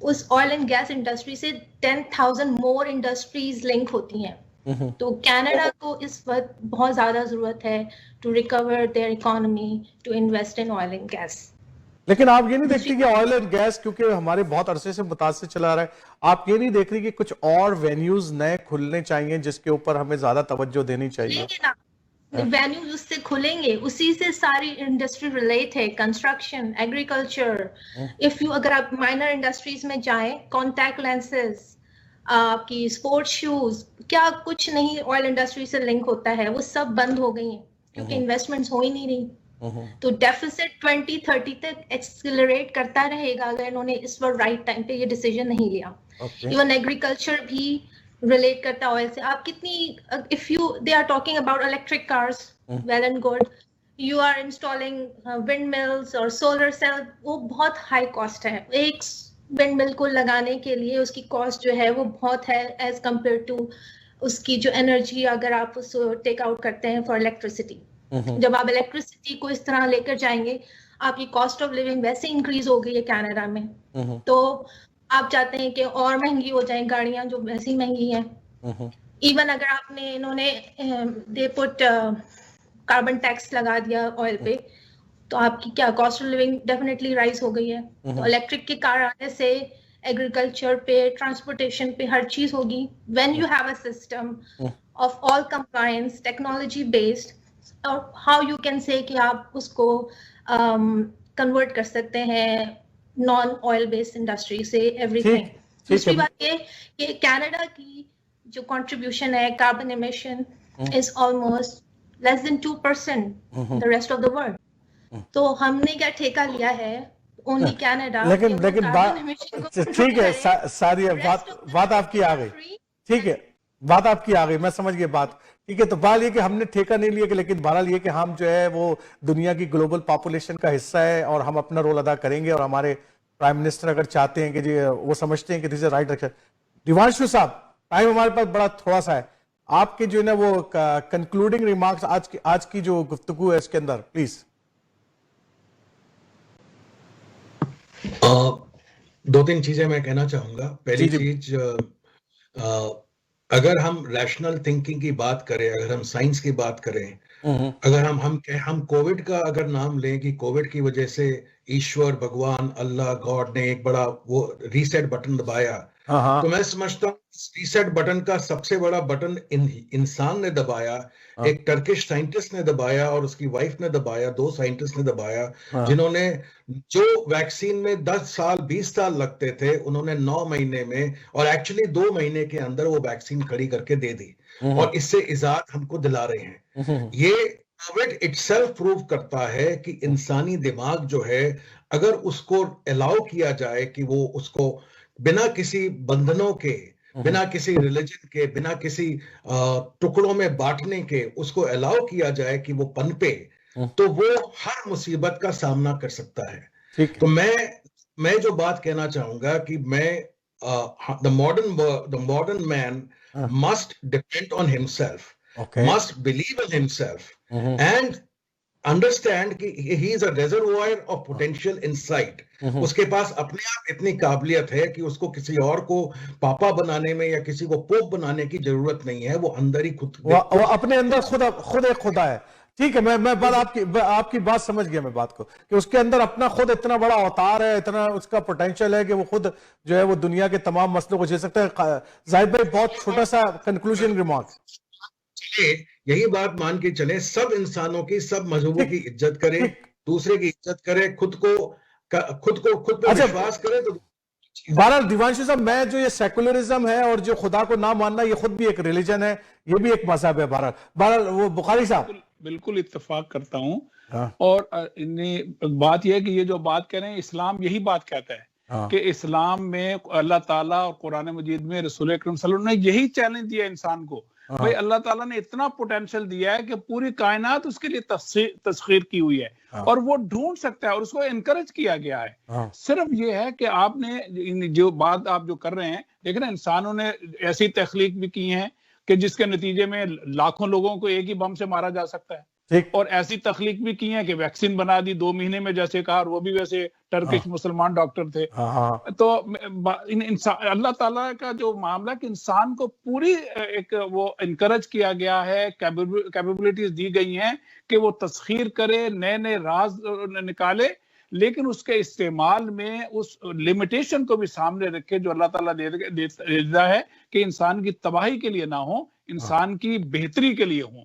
اس آئل اینڈ گیس انڈسٹری سے 10,000 مور انڈسٹریز لنک ہوتی ہیں. تو کینیڈا کو اس وقت بہت زیادہ ضرورت ہے to recover their economy, to invest in oil and gas. لیکن آپ یہ نہیں دیکھتی کہ آئل اینڈ گیس کیونکہ ہمارے بہت عرصے سے متاثر چلا رہا ہے, آپ یہ نہیں دیکھ رہی کہ کچھ اور وینیوز نئے کھلنے چاہیے جس کے اوپر ہمیں زیادہ توجہ دینی چاہیے؟ وینیوز اس سے کھلیں گے, اسی سے ساری انڈسٹری ریلیٹ ہے, کنسٹرکشن, ایگریکلچر. اگر آپ مائنر انڈسٹریز میں جائیں, کانٹیکٹ لینسز, آپ کی اسپورٹ شوز, کیا کچھ نہیں آئل انڈسٹری سے لنک ہوتا ہے, وہ سب بند ہو گئی ہیں کیونکہ انویسٹمنٹس ہو ہی نہیں رہی. تو ڈیفیسٹ 2030 تک ایکسلریٹ کرتا رہے گا اگر انہوں نے اس وقت رائٹ ٹائم پہ یہ ڈیسیجن نہیں لیا. ایون ایگریکلچر بھی ریلیٹ کرتا آئل سے. آپ کتنی, if you they are talking about electric cars, well and good, you are installing wind mills اور سولر سیل, وہ بہت ہائی کاسٹ ہے. ایک ونڈ مل کو لگانے کے لیے اس کی کاسٹ جو ہے وہ بہت ہے ایز کمپیئر ٹو اس کی جو انرجی اگر آپ اس کو ٹیک آؤٹ کرتے ہیں فار الیکٹریسٹی. جب آپ الیکٹریسٹی کو اس طرح لے کر جائیں گے, آپ کی کاسٹ آف لیونگ ویسے انکریز ہو گئی ہے کینیڈا میں, تو آپ چاہتے ہیں کہ اور مہنگی ہو جائیں گاڑیاں جو ویسے ہی مہنگی ہیں. ایون اگر آپ نے, انہوں نے دے پٹ کاربن ٹیکس لگا دیا آئل پہ, تو آپ کی کیا cost of living definitely rise ہو گئی ہے. تو الیکٹرک کی کار آنے سے ایگریکلچر پہ, ٹرانسپورٹیشن پہ ہر چیز ہوگی. When you have a system of all compliance technology based, اور ہاؤ یو کین سے کہ آپ اس کو کنورٹ کر سکتے ہیں نان آئل بیسڈ انڈسٹری سے ایوری تھنگ. دوسری بات یہ کہ کینیڈا کی جو کنٹریبیوشن ہے carbon emission is almost less than 2% the rest of the world. تو ہم نے کیا ٹھیکہ لیا ہے اونلی کینیڈا. لیکن ٹھیک ہے ساری بات آپ کی آ گئی, ٹھیک ہے بات آپ کی آ گئی, میں سمجھ گیا بات, ٹھیک ہے. تو بات یہ کہ ہم نے ٹھیکہ نہیں لیا, کہ لیکن بہرحال یہ کہ ہم جو ہے وہ دنیا کی گلوبل پاپولیشن کا حصہ ہے اور ہم اپنا رول ادا کریں گے, اور ہمارے پرائم منسٹر اگر چاہتے ہیں کہ جی وہ سمجھتے ہیں کہ دس از رائٹ ڈائریکشن. دیوانشو صاحب, ٹائم ہمارے پاس بڑا تھوڑا سا ہے, آپ کے جو ہے نا وہ کنکلوڈنگ ریمارکس آج کی جو گفتگو ہے اس کے اندر پلیز. دو تین چیزیں میں کہنا چاہوں گا. پہلی چیز, اگر ہم ریشنل تھنکنگ کی بات کریں, اگر ہم سائنس کی بات کریں, اگر ہم کووڈ کا اگر نام لیں کہ کووڈ کی وجہ سے ایشور, بھگوان, اللہ, گاڈ نے ایک بڑا وہ ریسیٹ بٹن دبایا, تو میں سمجھتا ہوں ریسیٹ بٹن کا سب سے بڑا بٹن انسان نے دبایا. ایک ٹرکش سائنٹسٹ نے دبایا اور اس کی وائف نے دبایا, 2 سائنٹسٹ نے دبایا, جنہوں نے جو ویکسین میں 10 سال 20 سال لگتے تھے انہوں نے 9 مہینے میں, اور ایکچولی 2 مہینے کے اندر وہ ویکسین کھڑی کر کے دے دی, اور اس سے ایجاد ہم کو دلا رہے ہیں. یہ کووڈ اٹ سیلف پروو کرتا ہے کہ انسانی دماغ جو ہے, اگر اس کو الاؤ کیا جائے کہ وہ اس کو بنا کسی بندھنوں کے, بنا کسی ریلیجن کے, بنا کسی ٹکڑوں میں بانٹنے کے اس کو الاؤ کیا جائے کہ وہ پنپے, تو وہ ہر مصیبت کا سامنا کر سکتا ہے. تو میں جو بات کہنا چاہوں گا کہ میں the modern man must depend on himself, must believe in himself, and understand کہ he is a reservoir of potential insight. اس کے پاس اپنے آپ اتنی قابلیت ہے کہ اس کو کسی اور کو پاپا بنانے میں یا کسی کو پوپ بنانے کی ضرورت نہیں ہے, وہ اندر ہی خود اپنے اندر خود ایک خدا ہے. ٹھیک ہے, میں بات آپ کی بات سمجھ گیا, میں بات کو کہ اس کے اندر اپنا خود اتنا بڑا اوتار ہے, اتنا اس کا پوٹینشیل ہے کہ وہ خود جو ہے وہ دنیا کے تمام مسئلوں کو جھیل سکتا ہے. زاہد بھائی, بہت چھوٹا سا کنکلوژن ریمارک. یہی بات مان کے چلیں, سب انسانوں کی, سب مذہبوں کی عزت کرے, دوسرے کی عزت کرے, خود پہ وشواس کرے. تو بہرحال دیوانشو صاحب, میں جو یہ سیکولرزم ہے اور جو خدا کو نہ ماننا, یہ خود بھی ایک ریلیجن ہے, یہ بھی ایک مذہب ہے. بہرحال وہ بخاری صاحب بالکل اتفاق کرتا ہوں. اور بات یہ ہے کہ یہ جو بات کہہ رہے ہیں, اسلام یہی بات کہتا ہے کہ اسلام میں اللہ تعالیٰ اور قرآن مجید میں رسول اکرم صلی اللہ علیہ وسلم نے یہی چیلنج دیا انسان کو. بھائی اللہ تعالیٰ نے اتنا پوٹینشیل دیا ہے کہ پوری کائنات اس کے لیے تسخیر کی ہوئی ہے, اور وہ ڈھونڈ سکتا ہے, اور اس کو انکریج کیا گیا ہے. صرف یہ ہے کہ آپ نے جو بات آپ جو کر رہے ہیں, دیکھ رہے ہیں انسانوں نے ایسی تخلیق بھی کی ہیں کہ جس کے نتیجے میں لاکھوں لوگوں کو ایک ہی بم سے مارا جا سکتا ہے, اور ایسی تخلیق بھی کی ہیں کہ ویکسین بنا دی 2 مہینے میں, جیسے کہا, اور وہ بھی ویسے ٹرکش مسلمان ڈاکٹر تھے. تو اللہ تعالیٰ کا جو معاملہ کہ انسان کو پوری ایک وہ انکریج کیا گیا ہے, کیپیبلٹیز دی گئی ہیں کہ وہ تسخیر کرے, نئے نئے راز نکالے, لیکن اس کے استعمال میں اس لمیٹیشن کو بھی سامنے رکھے جو اللہ تعالیٰ دیتا ہے کہ انسان کی تباہی کے لیے نہ ہو, انسان کی بہتری کے لیے ہوں.